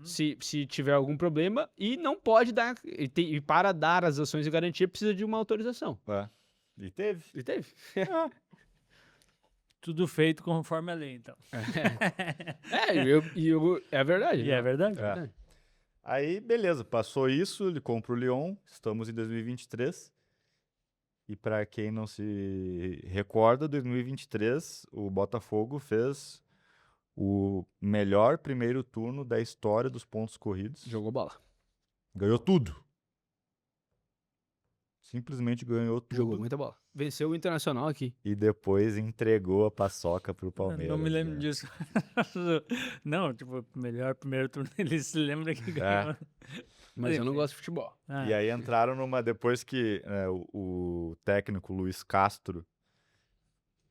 se tiver algum problema e não pode dar. E para dar as ações de garantia precisa de uma autorização. E teve. E teve. Tudo feito conforme a lei, então. É verdade. E é verdade. Aí, beleza, passou isso, ele compra o Lyon, estamos em 2023. E para quem não se recorda, 2023, o Botafogo fez o melhor primeiro turno da história dos pontos corridos. Jogou bola. Ganhou tudo. Simplesmente ganhou tudo. Jogou muita bola. Venceu o Internacional aqui. E depois entregou a paçoca pro Palmeiras. Não me lembro né? disso. Não, tipo, melhor primeiro turno, ele se lembra que ganhou. Mas eu não gosto de futebol. E aí entraram depois que o técnico Luiz Castro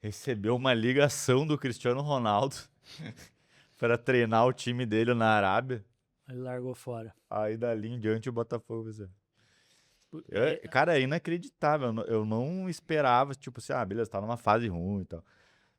recebeu uma ligação do Cristiano Ronaldo para treinar o time dele na Arábia. Ele largou fora. Aí dali em diante o Botafogo venceu. Cara, é inacreditável. Eu não esperava, tipo assim, beleza, tá numa fase ruim e tal.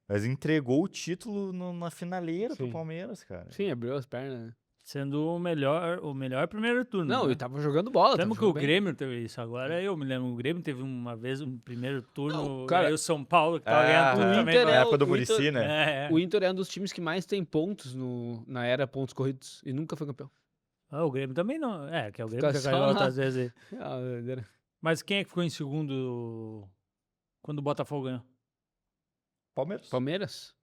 Mas entregou o título na finaleira pro Palmeiras, cara. Sim, abriu as pernas, né? Sendo o melhor primeiro turno. Não, né? ele tava jogando bola. Lembra que o Grêmio teve isso? Agora eu me lembro. O Grêmio teve uma vez um primeiro turno. Aí o São Paulo que tava ganhando tudo também. Na época do Muricy, né? O Inter é um dos times que mais tem pontos na era pontos corridos e nunca foi campeão. O Grêmio também não. Que é o Grêmio Fica que caiu outras vezes aí. Mas quem é que ficou em segundo quando o Botafogo ganhou? Palmeiras?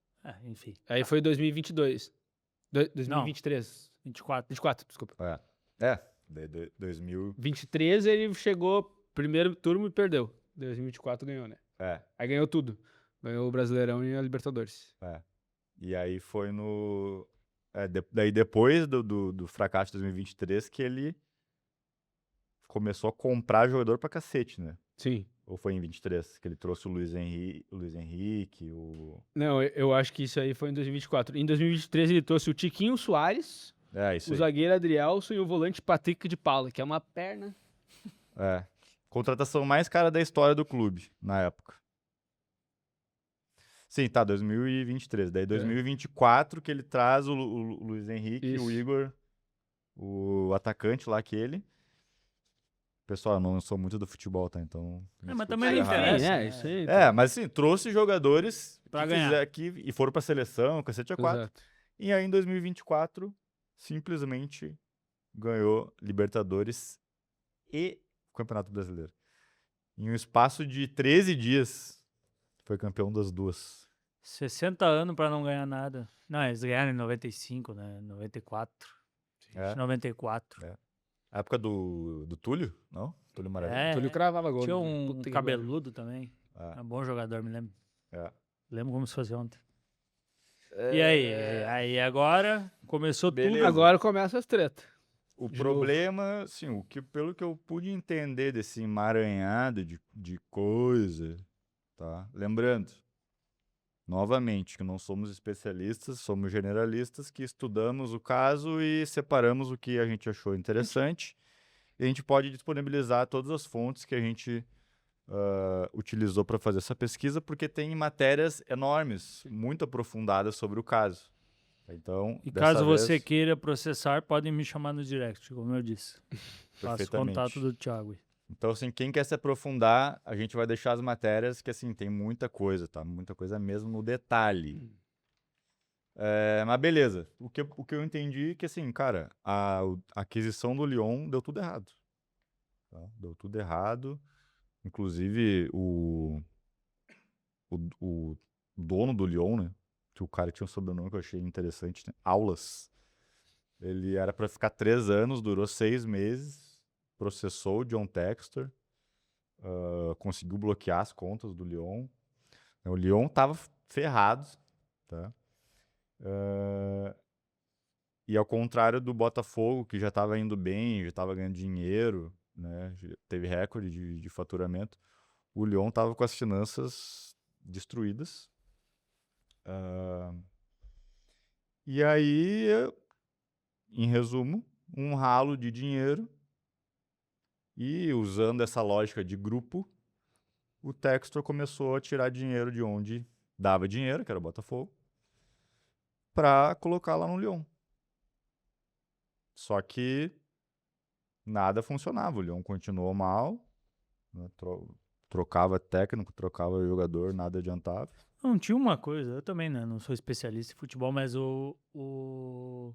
Enfim. Aí foi 2022. 2023. 24, desculpa. 2023 ele chegou primeiro turno e perdeu. 2024 ganhou, né? Aí ganhou tudo. Ganhou o Brasileirão e a Libertadores. E aí foi no... daí depois do fracasso de 2023 que ele começou a comprar jogador pra cacete, né? Sim. Ou foi em 23 que ele trouxe o Luiz Henrique, Não, eu acho que isso aí foi em 2024. Em 2023 ele trouxe o Tiquinho Soares, isso o aí. zagueiro Adrielson e o volante Patrick de Paula, que é uma perna. Contratação mais cara da história do clube, na época. Sim, 2023. Daí 2024 que ele traz o Luiz Henrique e o Igor o atacante lá, aquele. Pessoal, eu não sou muito do futebol, tá? Então. me Mas desculpe também se não eu errar. interessa. é, né? isso aí. Mas assim, trouxe jogadores Pra que ganhar. e foram pra seleção, cacete a 4. Exato. E aí, em 2024, simplesmente ganhou Libertadores e Campeonato Brasileiro. Em um espaço de 13 dias, foi campeão das duas. 60 anos pra não ganhar nada. Não, eles ganharam em 95, né? 94. É, 94. é. A época do Túlio, não? Túlio Maravilha. É, Túlio cravava gol. tinha né? um Puta que cabeludo também. É, É um bom jogador, me lembro. é. Lembro como se fosse ontem. E aí? Aí agora começou Beleza. tudo. Agora começa as tretas. O De problema, assim, pelo que eu pude entender desse emaranhado de coisa, tá? Lembrando, novamente, que não somos especialistas, somos generalistas que estudamos o caso e separamos o que a gente achou interessante. E a gente pode disponibilizar todas as fontes que a gente utilizou para fazer essa pesquisa, porque tem matérias enormes, muito aprofundadas sobre o caso. Então, E dessa caso você vez, queira processar, podem me chamar no direct, como eu disse. Faço perfeitamente. contato do Thiago. Então, assim, quem quer se aprofundar, a gente vai deixar as matérias que, assim, tem muita coisa, tá? Muita coisa mesmo no detalhe. Mas beleza. O que eu entendi é que, assim, cara, a aquisição do Lyon deu tudo errado. Tá? Deu tudo errado. Inclusive, o dono do Lyon, né? Que o cara tinha um sobrenome que eu achei interessante, né? Aulas. Ele era pra ficar 3 anos, durou 6 meses, processou o John Textor, conseguiu bloquear as contas do Lyon. O Lyon tava ferrado, tá? E ao contrário do Botafogo, que já estava indo bem, já estava ganhando dinheiro, né? Teve recorde de faturamento, o Lyon estava com as finanças destruídas. E aí, em resumo, um ralo de dinheiro e usando essa lógica de grupo, o Textor começou a tirar dinheiro de onde dava dinheiro, que era o Botafogo, para colocar lá no Lyon. Só que nada funcionava, o Lyon continuou mal, né? Trocava técnico, trocava jogador, nada adiantava. Não, tinha uma coisa, eu também né, não sou especialista em futebol, mas o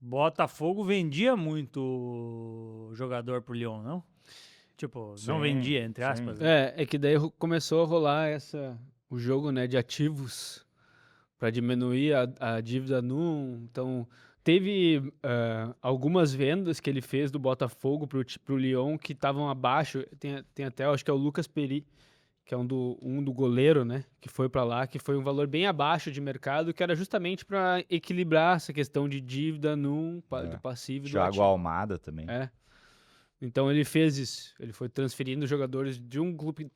Botafogo vendia muito jogador pro Lyon, não? Tipo, não Sim, vendia, entre sim. aspas. Né? É que daí começou a rolar o jogo, né, de ativos para diminuir a dívida então teve algumas vendas que ele fez do Botafogo pro Lyon que estavam abaixo, tem até, acho que é o Lucas Peri, que é um do goleiro, né, que foi para lá, que foi um valor bem abaixo de mercado, que era justamente para equilibrar essa questão de dívida do passivo e do Thiago ativo. Almada também. Então ele fez isso. Ele foi transferindo jogadores de um clube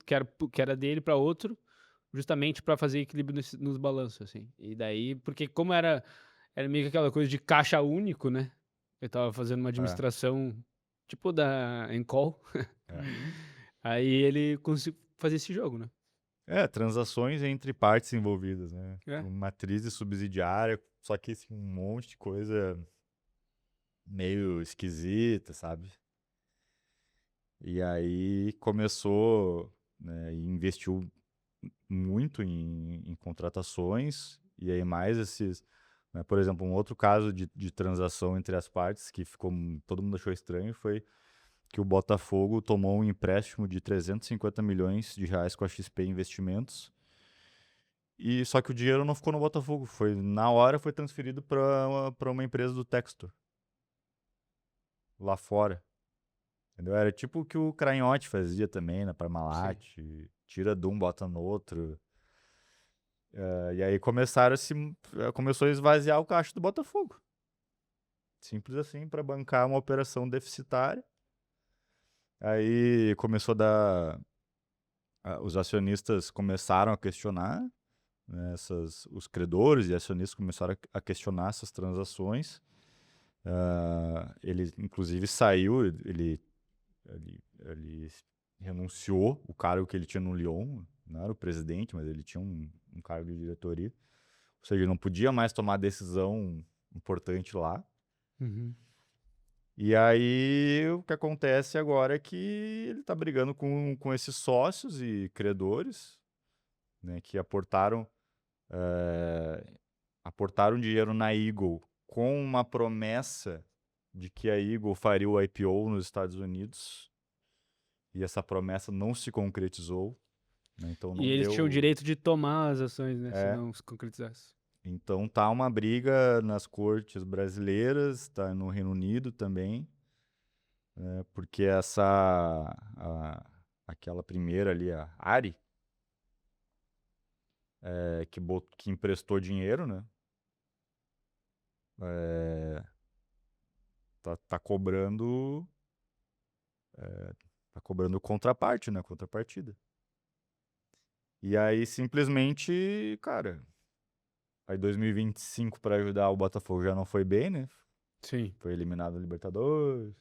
que era dele para outro, justamente para fazer equilíbrio nos balanços, assim. E daí, porque como era meio que aquela coisa de caixa único, né? Ele tava fazendo uma administração tipo da Encol. Aí ele conseguiu fazer esse jogo, né? Transações entre partes envolvidas, né? É. Uma matriz subsidiária, só que assim, um monte de coisa meio esquisita, sabe? E aí começou, né, e investiu muito em contratações, e aí mais esses, né, por exemplo, um outro caso de transação entre as partes que todo mundo achou estranho foi que o Botafogo tomou um empréstimo de 350 milhões de reais com a XP Investimentos, e só que o dinheiro não ficou no Botafogo, na hora foi transferido para uma empresa do Textor, lá fora. Entendeu? Era tipo o que o Cranhote fazia também na Parmalat. Tira de um, bota no outro. E aí começou a esvaziar o caixa do Botafogo. Simples assim, para bancar uma operação deficitária. Aí começou a dar... Os acionistas começaram a questionar, né, os credores e acionistas começaram a questionar essas transações. Ele, inclusive, saiu, ele renunciou o cargo que ele tinha no Lyon, não era o presidente, mas ele tinha um cargo de diretoria. Ou seja, ele não podia mais tomar decisão importante lá. Uhum. E aí, o que acontece agora é que ele tá brigando com esses sócios e credores, né, que aportaram dinheiro na Eagle com uma promessa de que a Eagle faria o IPO nos Estados Unidos. E essa promessa não se concretizou. Né, então não E eles deu... tinham o direito de tomar as ações, né? É. Se não se concretizasse. Então tá uma briga nas cortes brasileiras, tá no Reino Unido também, né, porque aquela primeira ali, a Ari, que emprestou dinheiro, né, tá cobrando contraparte, né, contrapartida. E aí simplesmente, cara, aí 2025 para ajudar o Botafogo já não foi bem, né? Sim. Foi eliminado da Libertadores.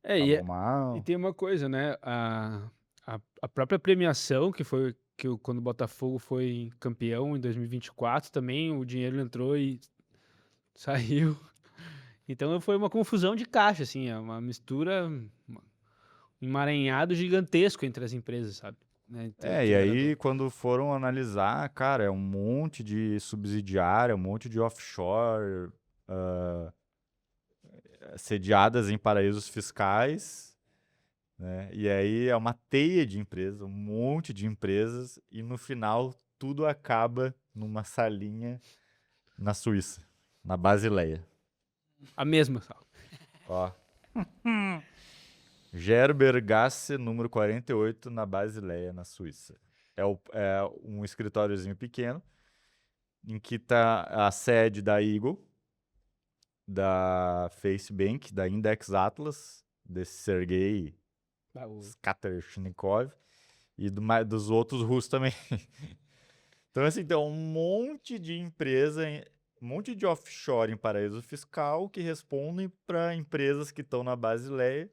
E Tava mal. tem uma coisa, né? A própria premiação, que foi quando o Botafogo foi campeão em 2024, também o dinheiro entrou e saiu. Então foi uma confusão de caixa, assim, é uma mistura, um emaranhado gigantesco entre as empresas, sabe? Né? E aí quando foram analisar, cara, é um monte de subsidiária, um monte de offshore, sediadas em paraísos fiscais, né? E aí é uma teia de empresas, um monte de empresas, e no final tudo acaba numa salinha na Suíça, na Basileia. A mesma. Ó. Gerbergasse, número 48, na Basileia, na Suíça. É um escritóriozinho pequeno, em que tá a sede da Eagle, da FaceBank, da Index Atlas, desse Sergei Skatershnikov, e dos outros russos também. Então, assim, tem um monte de empresa, um monte de offshore em paraíso fiscal que respondem para empresas que estão na Basileia,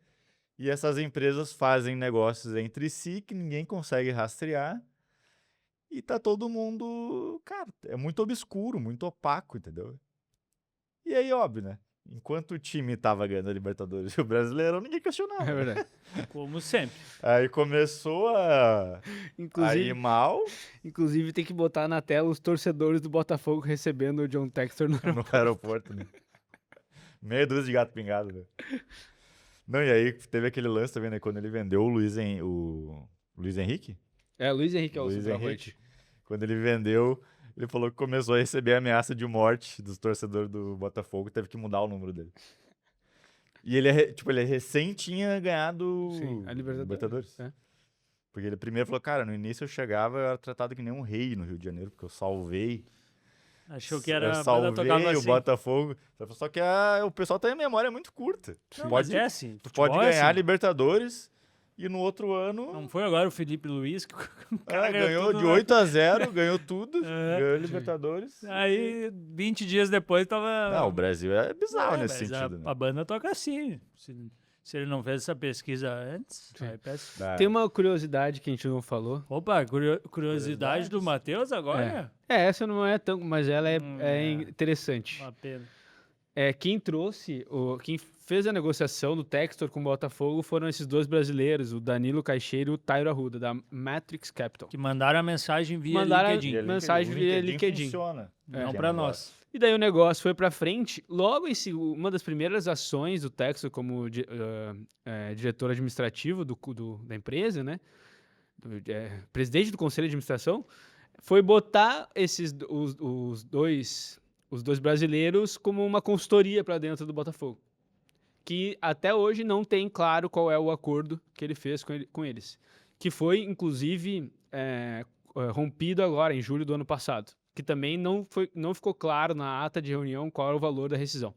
e essas empresas fazem negócios entre si que ninguém consegue rastrear, e tá todo mundo, cara, é muito obscuro, muito opaco, entendeu? E aí, óbvio, né? Enquanto o time tava ganhando a Libertadores e o Brasileirão, ninguém questionava. É verdade. Como sempre. Aí começou a ir mal Inclusive tem que botar na tela os torcedores do Botafogo recebendo o John Textor no no aeroporto, né? Meia dúzia de gato pingado, né? Não, e aí teve aquele lance também, né? Quando ele vendeu o Luiz Henrique? Luiz Henrique é o Luiz centroavante. Henrique. Quando ele vendeu, ele falou que começou a receber ameaça de morte dos torcedores do Botafogo e teve que mudar o número dele. E ele recém tinha ganhado A Libertadores. É. Porque ele primeiro falou, cara, no início eu chegava, eu era tratado que nem um rei no Rio de Janeiro, porque eu salvei. Achou que era Eu a banda salvei tocava o assim. Botafogo. Só que o pessoal tem a memória muito curta. Não, mas é assim. Tu pode futebol é ganhar assim. Libertadores e no outro ano... Não foi agora o Felipe Luiz que o cara ganhou tudo, de né? 8-0, ganhou tudo, ganhou Libertadores. Aí, 20 dias depois, tava... Não, o Brasil é bizarro nesse mas sentido. Né? A banda toca assim. Se ele não fez essa pesquisa antes, aí peço. Tem uma curiosidade que a gente não falou. Opa, curiosidade do Matheus agora? Essa não é tão... Mas ela é É. interessante. Uma pena. Quem fez a negociação do Textor com o Botafogo foram esses dois brasileiros, o Danilo Caixeiro e o Tairo Arruda, da Matrix Capital. Que mandaram a mensagem via Mandaram LinkedIn. mensagem via LinkedIn. Funciona. Não pra nós. E daí o negócio foi pra frente. Logo em seguida, uma das primeiras ações do Textor como diretor administrativo da empresa, né? Presidente do conselho de administração, foi botar os dois brasileiros como uma consultoria para dentro do Botafogo. Que até hoje não tem claro qual é o acordo que ele fez com eles. Que foi, inclusive, rompido agora, em julho do ano passado. Que também não ficou claro na ata de reunião qual era o valor da rescisão.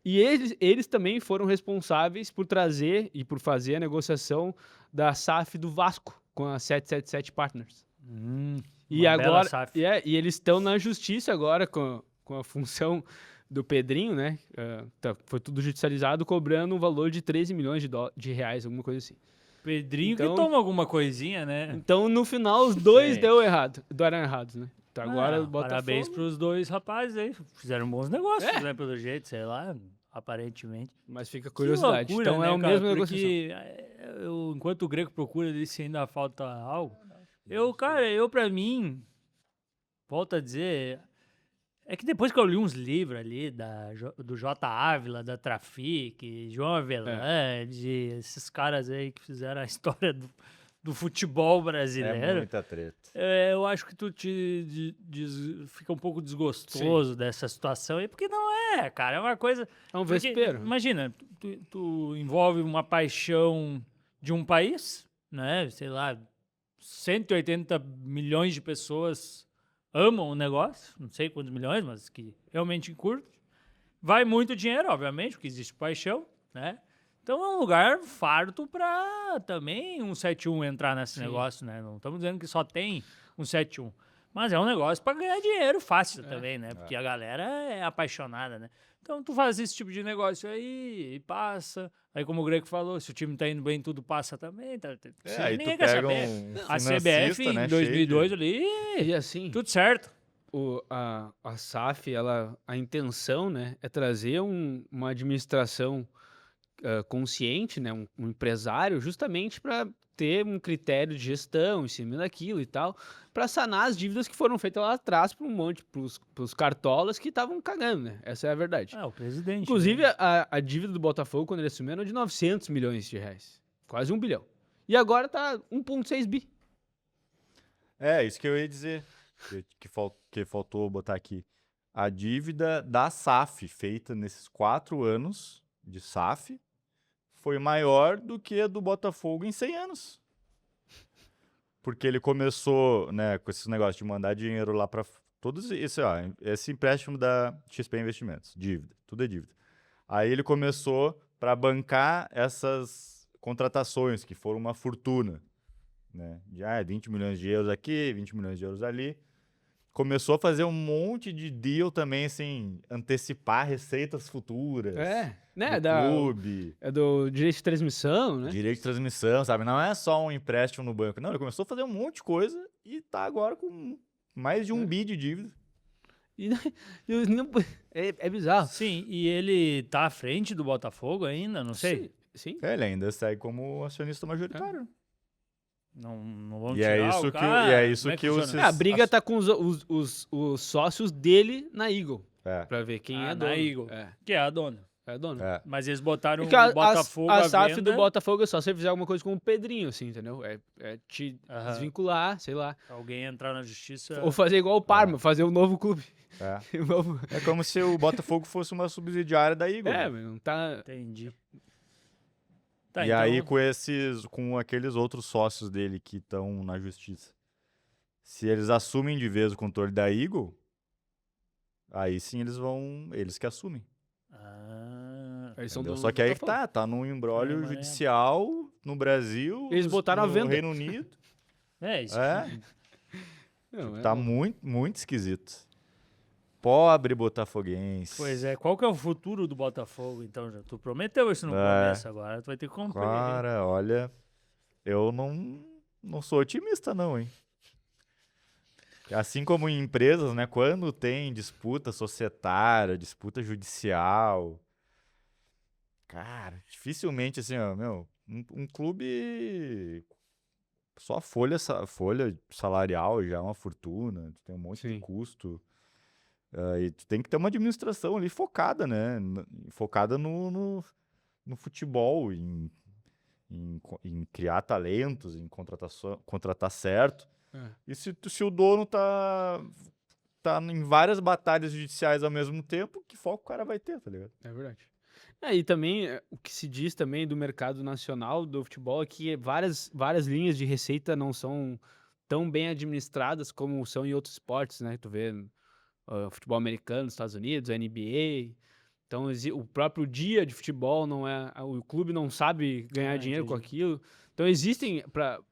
E eles também foram responsáveis por trazer e por fazer a negociação da SAF do Vasco com a 777 Partners. E agora, e eles estão na justiça agora com a função do Pedrinho, né? Foi tudo judicializado, cobrando um valor de 13 milhões de reais, alguma coisa assim. Pedrinho que toma alguma coisinha, né? Então, no final, os dois deram errados, né? Então, agora o Botafogo... Parabéns pros dois rapazes aí. Fizeram bons negócios, né? Pelo jeito, sei lá. aparentemente. Mas fica Que curiosidade. loucura, Então né, é o cara? mesmo negócio. Porque enquanto o Greco procura ali se ainda falta algo, pra mim, volto a dizer, é que depois que eu li uns livros ali do J. Ávila, da Trafic, João Avelange, esses caras aí que fizeram a história do futebol É brasileiro, muita treta. eu acho que tu fica um pouco desgostoso dessa situação aí, porque não é, cara, é uma coisa... É um Porque, vespeiro. imagina, tu envolve uma paixão de um país, né? Sei lá, 180 milhões de pessoas amam o negócio, não sei quantos milhões, mas que realmente curtem. Vai muito dinheiro, obviamente, porque existe paixão, né? Então é um lugar farto para também um 71 entrar nesse negócio, né? Não estamos dizendo que só tem um 71. Mas é um negócio para ganhar dinheiro fácil também, né? Porque a galera é apaixonada, né? Então tu faz esse tipo de negócio aí e passa. Aí como o Greco falou, se o time tá indo bem, tudo passa também. Aí tu ninguém quer pega saber. um A CBF financista, né, em 2002 ali, E assim, tudo certo. a SAF, a intenção, né, é trazer uma administração consciente, né, um empresário, justamente para ter um critério de gestão em cima daquilo e tal, para sanar as dívidas que foram feitas lá atrás para pros cartolas que estavam cagando, né? Essa é a verdade. O presidente. Inclusive, né? a dívida do Botafogo, quando ele assumiu, era de 900 milhões de reais. Quase 1 bilhão. E agora tá 1,6 bi. É, isso que eu ia dizer. Que faltou botar aqui. A dívida da SAF, feita nesses 4 anos de SAF, foi maior do que a do Botafogo em 100 anos. Porque ele começou, né, com esses negócios de mandar dinheiro lá para todos esse empréstimo da XP Investimentos, dívida, tudo é dívida. Aí ele começou para bancar essas contratações que foram uma fortuna, né? De 20 milhões de euros aqui, 20 milhões de euros ali. Começou a fazer um monte de deal também, assim, antecipar receitas futuras. Né? Do clube. É do direito de transmissão, né? Direito de transmissão, sabe? Não é só um empréstimo no banco. Não, ele começou a fazer um monte de coisa e tá agora com mais de 1 bi de dívida. É bizarro. Sim, e ele tá à frente do Botafogo ainda, não sei. Sim. Ele ainda segue como acionista majoritário. Não vão E tirar é isso o que, cara. e é isso Como é que funciona? A briga tá com os sócios dele na Eagle. É. Pra ver quem é na dono. Eagle, que é a dona. É dono. É. Mas eles botaram Porque o Botafogo a à SAF venda. do Botafogo é só você fizer alguma coisa com o Pedrinho, assim, entendeu? É te desvincular, sei lá. Alguém entrar na justiça. Ou fazer igual o Parma, fazer um novo clube. É. Um novo... É como se o Botafogo fosse uma subsidiária da Eagle. É, mas não tá... Entendi. Tá, E então, aí com aqueles outros sócios dele que estão na justiça. Se eles assumem de vez o controle da Eagle, aí sim eles que assumem. Eles são Entendeu? donos Só do que aí que Botafogo. tá num embrólio judicial no Brasil, Eles botaram no a venda. Reino Unido. isso. Não, Tá muito, muito esquisito. Pobre botafoguense. Pois é, qual que é o futuro do Botafogo, então? Tu prometeu isso no começo, agora tu vai ter que cumprir. Cara, olha, eu não sou otimista não, hein? Assim como em empresas, né, quando tem disputa societária, disputa judicial, cara, dificilmente assim, ó, um clube só a folha salarial já é uma fortuna, tu tem um monte de custo. E tu tem que ter uma administração ali focada, né? Focada no futebol, em criar talentos, em contratar certo. E se o dono tá em várias batalhas judiciais ao mesmo tempo, que foco o cara vai ter, tá ligado? É verdade. E também o que se diz também do mercado nacional do futebol é que várias linhas de receita não são tão bem administradas como são em outros esportes, né? Tu vê futebol americano nos Estados Unidos, a NBA. Então, o próprio dia de futebol não é... O clube não sabe ganhar dinheiro com aquilo. Então, existem...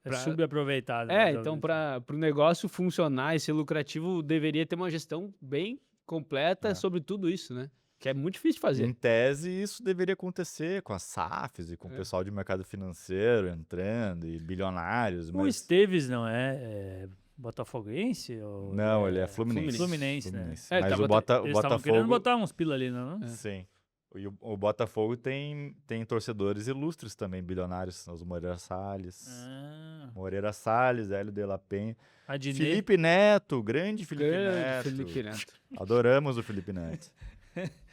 É subaproveitado. Então, para o negócio funcionar e ser lucrativo, deveria ter uma gestão bem completa sobre tudo isso, né? Que é muito difícil de fazer. Em tese, isso deveria acontecer com as SAFs e com o pessoal de mercado financeiro entrando e bilionários. O Esteves não é botafoguense? Ou não, ele é Fluminense. Fluminense, né? Mas o Botafogo... Eles estavam querendo botar uns pila ali, não? Sim. o Botafogo tem torcedores ilustres também, bilionários. Os Moreira Salles. Moreira Salles, Hélio de la Penha. Adnet. Felipe Neto, grande Felipe Grande Neto. Felipe Neto. Adoramos o Felipe Neto.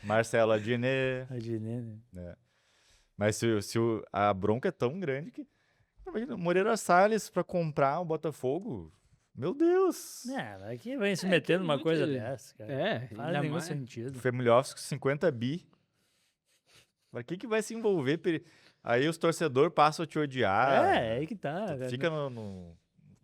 Marcelo Adnet. Adnet, né? Mas a bronca é tão grande que... Imagina, Moreira Salles pra comprar o Botafogo... Meu Deus! Aqui vem se meter numa muito- coisa dessa, cara. Faz Faz nenhum sentido. Family Office com 50 bi. Pra que vai se envolver? Aí os torcedores passam a te odiar. Aí que tá. Tu cara. fica com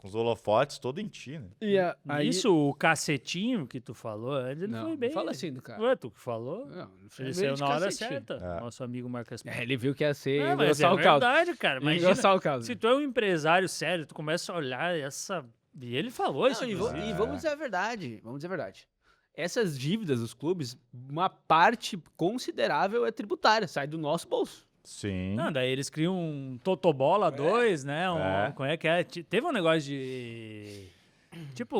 os holofotes todo em ti, né? E aí, Isso, o cacetinho que tu falou antes, ele não, foi bem. não fala assim do cara. Ué, tu que falou? Não, não foi Ele veio saiu de na hora cacetinho. certa. Nosso amigo Marcos Pinto. Ele viu que ia ser Não, mas é engrossar o caldo. verdade, cara. Ia Imagina, engrossar o caldo. se tu é um empresário sério, tu começa a olhar essa... E ele falou isso. Não, inclusive. e vamos dizer a verdade. Vamos dizer a verdade. Essas dívidas dos clubes, uma parte considerável é tributária, sai do nosso bolso. Sim. Não, daí eles criam um Totobola 2, né? É. Como é que é? Teve um negócio de... Tipo,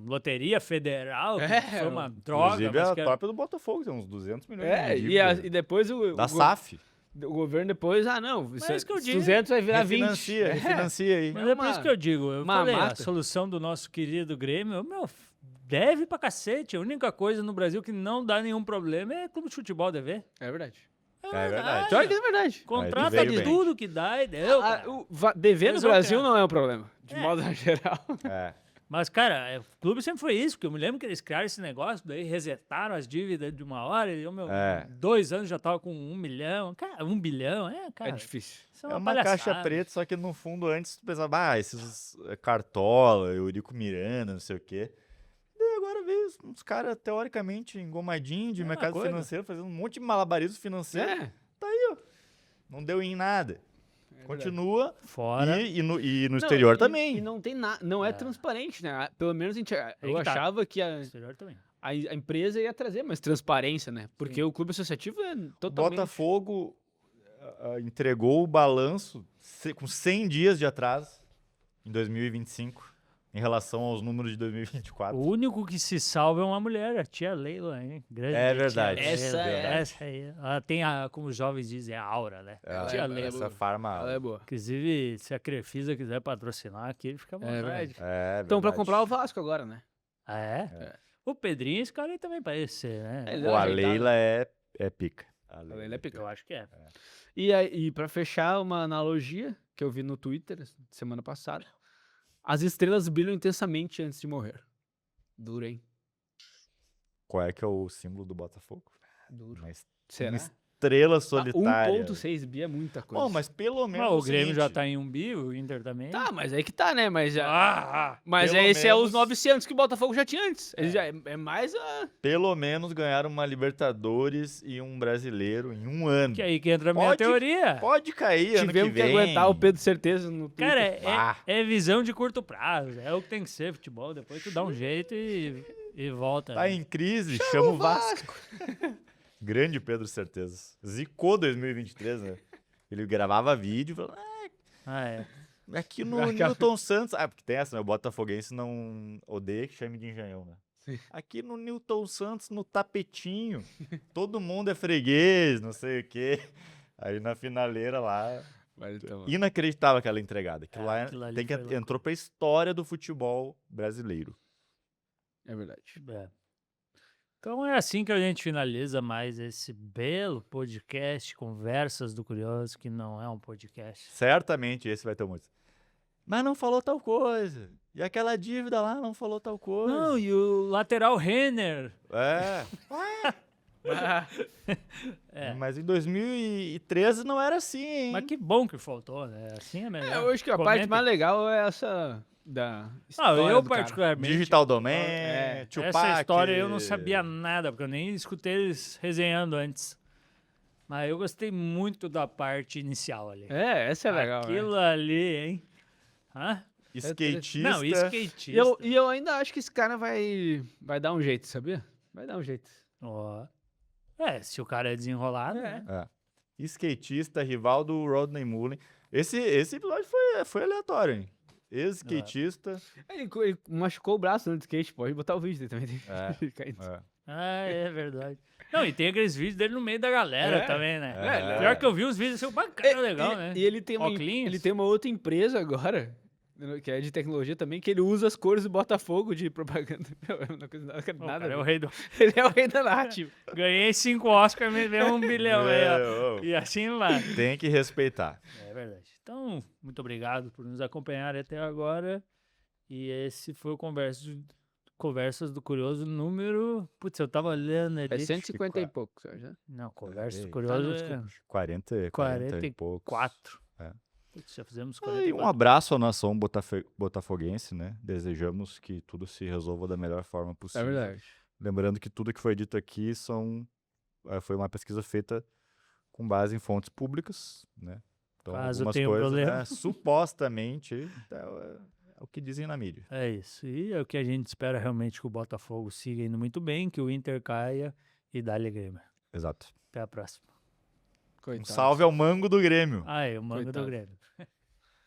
loteria federal, que foi uma droga. Inclusive mas a que era- própria do Botafogo, tem uns 200 milhões de E, dívida. e depois Da SAF. o governo depois, não, Mas é isso que eu digo. 200 vai virar 20. Refinancia aí. Mas é por isso que eu digo, eu uma falei, a mata. solução do nosso querido Grêmio, deve pra cacete. A única coisa no Brasil que não dá nenhum problema é clube de futebol dever. É verdade. É verdade. Pior que é verdade. Contrata veio bem. tudo que dá e deu. cara. Dever no Resolve, Brasil cara. não é um problema, de modo geral. É. Mas, cara, o clube sempre foi isso, porque eu me lembro que eles criaram esse negócio, daí resetaram as dívidas de uma hora, e eu, 2 anos já tava com 1 milhão, cara, 1 bilhão, cara. É difícil. Isso é É uma, uma palhaçada. caixa preta, só que no fundo antes tu pensava, esses Cartola, Eurico Miranda, não sei o quê. E agora veio uns caras teoricamente engomadinhos de Mesma mercado coisa. financeiro, fazendo um monte de malabarismo financeiro. É. Não deu em nada. Continua. Fora. E no Não, exterior também. E não tem nada, não é transparente, né? Pelo menos eu que tá. achava que Exterior também. a empresa ia trazer mais transparência, né? Porque o clube associativo é totalmente... Botafogo entregou o balanço com 100 dias de atraso em 2025, em relação aos números de 2024. O único que se salva é uma mulher, a tia Leila, hein? Grande É tia verdade. Leila. Essa é. Essa aí. Ela tem como os jovens dizem, a aura, né? Tia Leila. Essa farma. Ela é boa. Inclusive, se a Crefisa quiser patrocinar aqui, fica à vontade. verdade. É Então, pra verdade. comprar o Vasco agora, né? Ah, é? O Pedrinho, esse cara aí também parece ser, né? Ele Pô, a ajeitado. Leila é pica. A Leila é pica. Eu acho que é. E pra fechar, uma analogia que eu vi no Twitter semana passada. As estrelas brilham intensamente antes de morrer. Duro, hein? Qual é que é o símbolo do Botafogo? Duro. Uma Será? estrela solitária. 1.6 bi é muita coisa. Bom, mas pelo menos Mas o Grêmio já seguinte, tá em 1 bi, o Inter também. Tá, mas aí que tá, né? Mas pelo esse é os menos- 900 que o Botafogo já tinha antes. Ele já é mais a... Pelo menos ganharam uma Libertadores e um brasileiro em um ano. Que aí que entra a minha Pode- teoria. Pode cair ano que Tivemos que vem. aguentar o Pedro Certeza no Twitter. Cara, Ah. é visão de curto prazo. É o que tem que ser futebol. Depois tu dá um jeito e volta. Tá né? em crise, chama o Vasco. Grande Pedro Certezas. Zicou 2023, né? Ele gravava vídeo e falava, Ah, é. aqui no Newton Santos... Ah, porque tem essa, né? O botafoguense não odeia que chame de engenhão, né? Sim. Aqui no Newton Santos, no tapetinho, todo mundo é freguês, não sei o quê. Aí na finaleira lá... Mas então, Inacreditável aquela entregada. Aquilo lá aquilo ali foi louco. entrou pra história do futebol brasileiro. é verdade. É. Então é assim que a gente finaliza mais esse belo podcast, Conversas do Curioso, que não é um podcast. Certamente esse vai ter muito. Mas não falou tal coisa. E aquela dívida lá não falou tal coisa. Não, e o lateral Renner. É. É. Mas em 2013 não era assim, hein? Mas que bom que faltou, né? Assim é melhor. Eu acho que a parte Comentem. mais legal é essa da Ah, história eu do cara. particularmente... Digital Domain, Essa Tupac. história eu não sabia nada, porque eu nem escutei eles resenhando antes. Mas eu gostei muito da parte inicial ali. Essa é legal, né? Aquilo ali, hein? Hã? Skatista. Não, skatista. E eu ainda acho que esse cara vai dar um jeito, sabia? Vai dar um jeito. Ó. É, se o cara é desenrolado, né? É. Skatista, rival do Rodney Mullen. Esse episódio foi aleatório, hein? Ex-skatista. Ele machucou o braço no skate, pode botar o vídeo dele também. É. Caindo. É. Ah, é verdade. Não, e tem aqueles vídeos dele no meio da galera também, né? É. Pior que eu vi os vídeos, assim, bacana, legal, e, né? e ele tem Óculinhos. ele tem uma outra empresa agora, que é de tecnologia também, que ele usa as cores do Botafogo de propaganda. Não coisa nada, Pô, nada cara, é a o ver. rei do... Ele é o rei da narrativa. Ganhei 5 Oscars, me veio 1 bilhão aí, ó. É, E assim lá. tem que respeitar. É verdade. Então, muito obrigado por nos acompanhar até agora. E esse foi o Conversas do Curioso número... Putz, eu tava olhando ali. É 150 e poucos, já. Não, Conversas do Ei. Curioso não, é desculpa. 40 e poucos. 44. É. Putz, já fizemos E 44. um abraço à nação botafoguense, né? Desejamos que tudo se resolva da melhor forma É possível. verdade. Lembrando que tudo que foi dito aqui foi uma pesquisa feita com base em fontes públicas, né? Então, Caso algumas tenha um coisas, problema. né, supostamente, é o que dizem na mídia. É isso. E é o que a gente espera realmente que o Botafogo siga indo muito bem, que o Inter caia e dá-lhe Grêmio. Exato. Até a próxima. Um Coitado. salve ao Mango do Grêmio. Ah, é, o Mango do Coitado. Grêmio.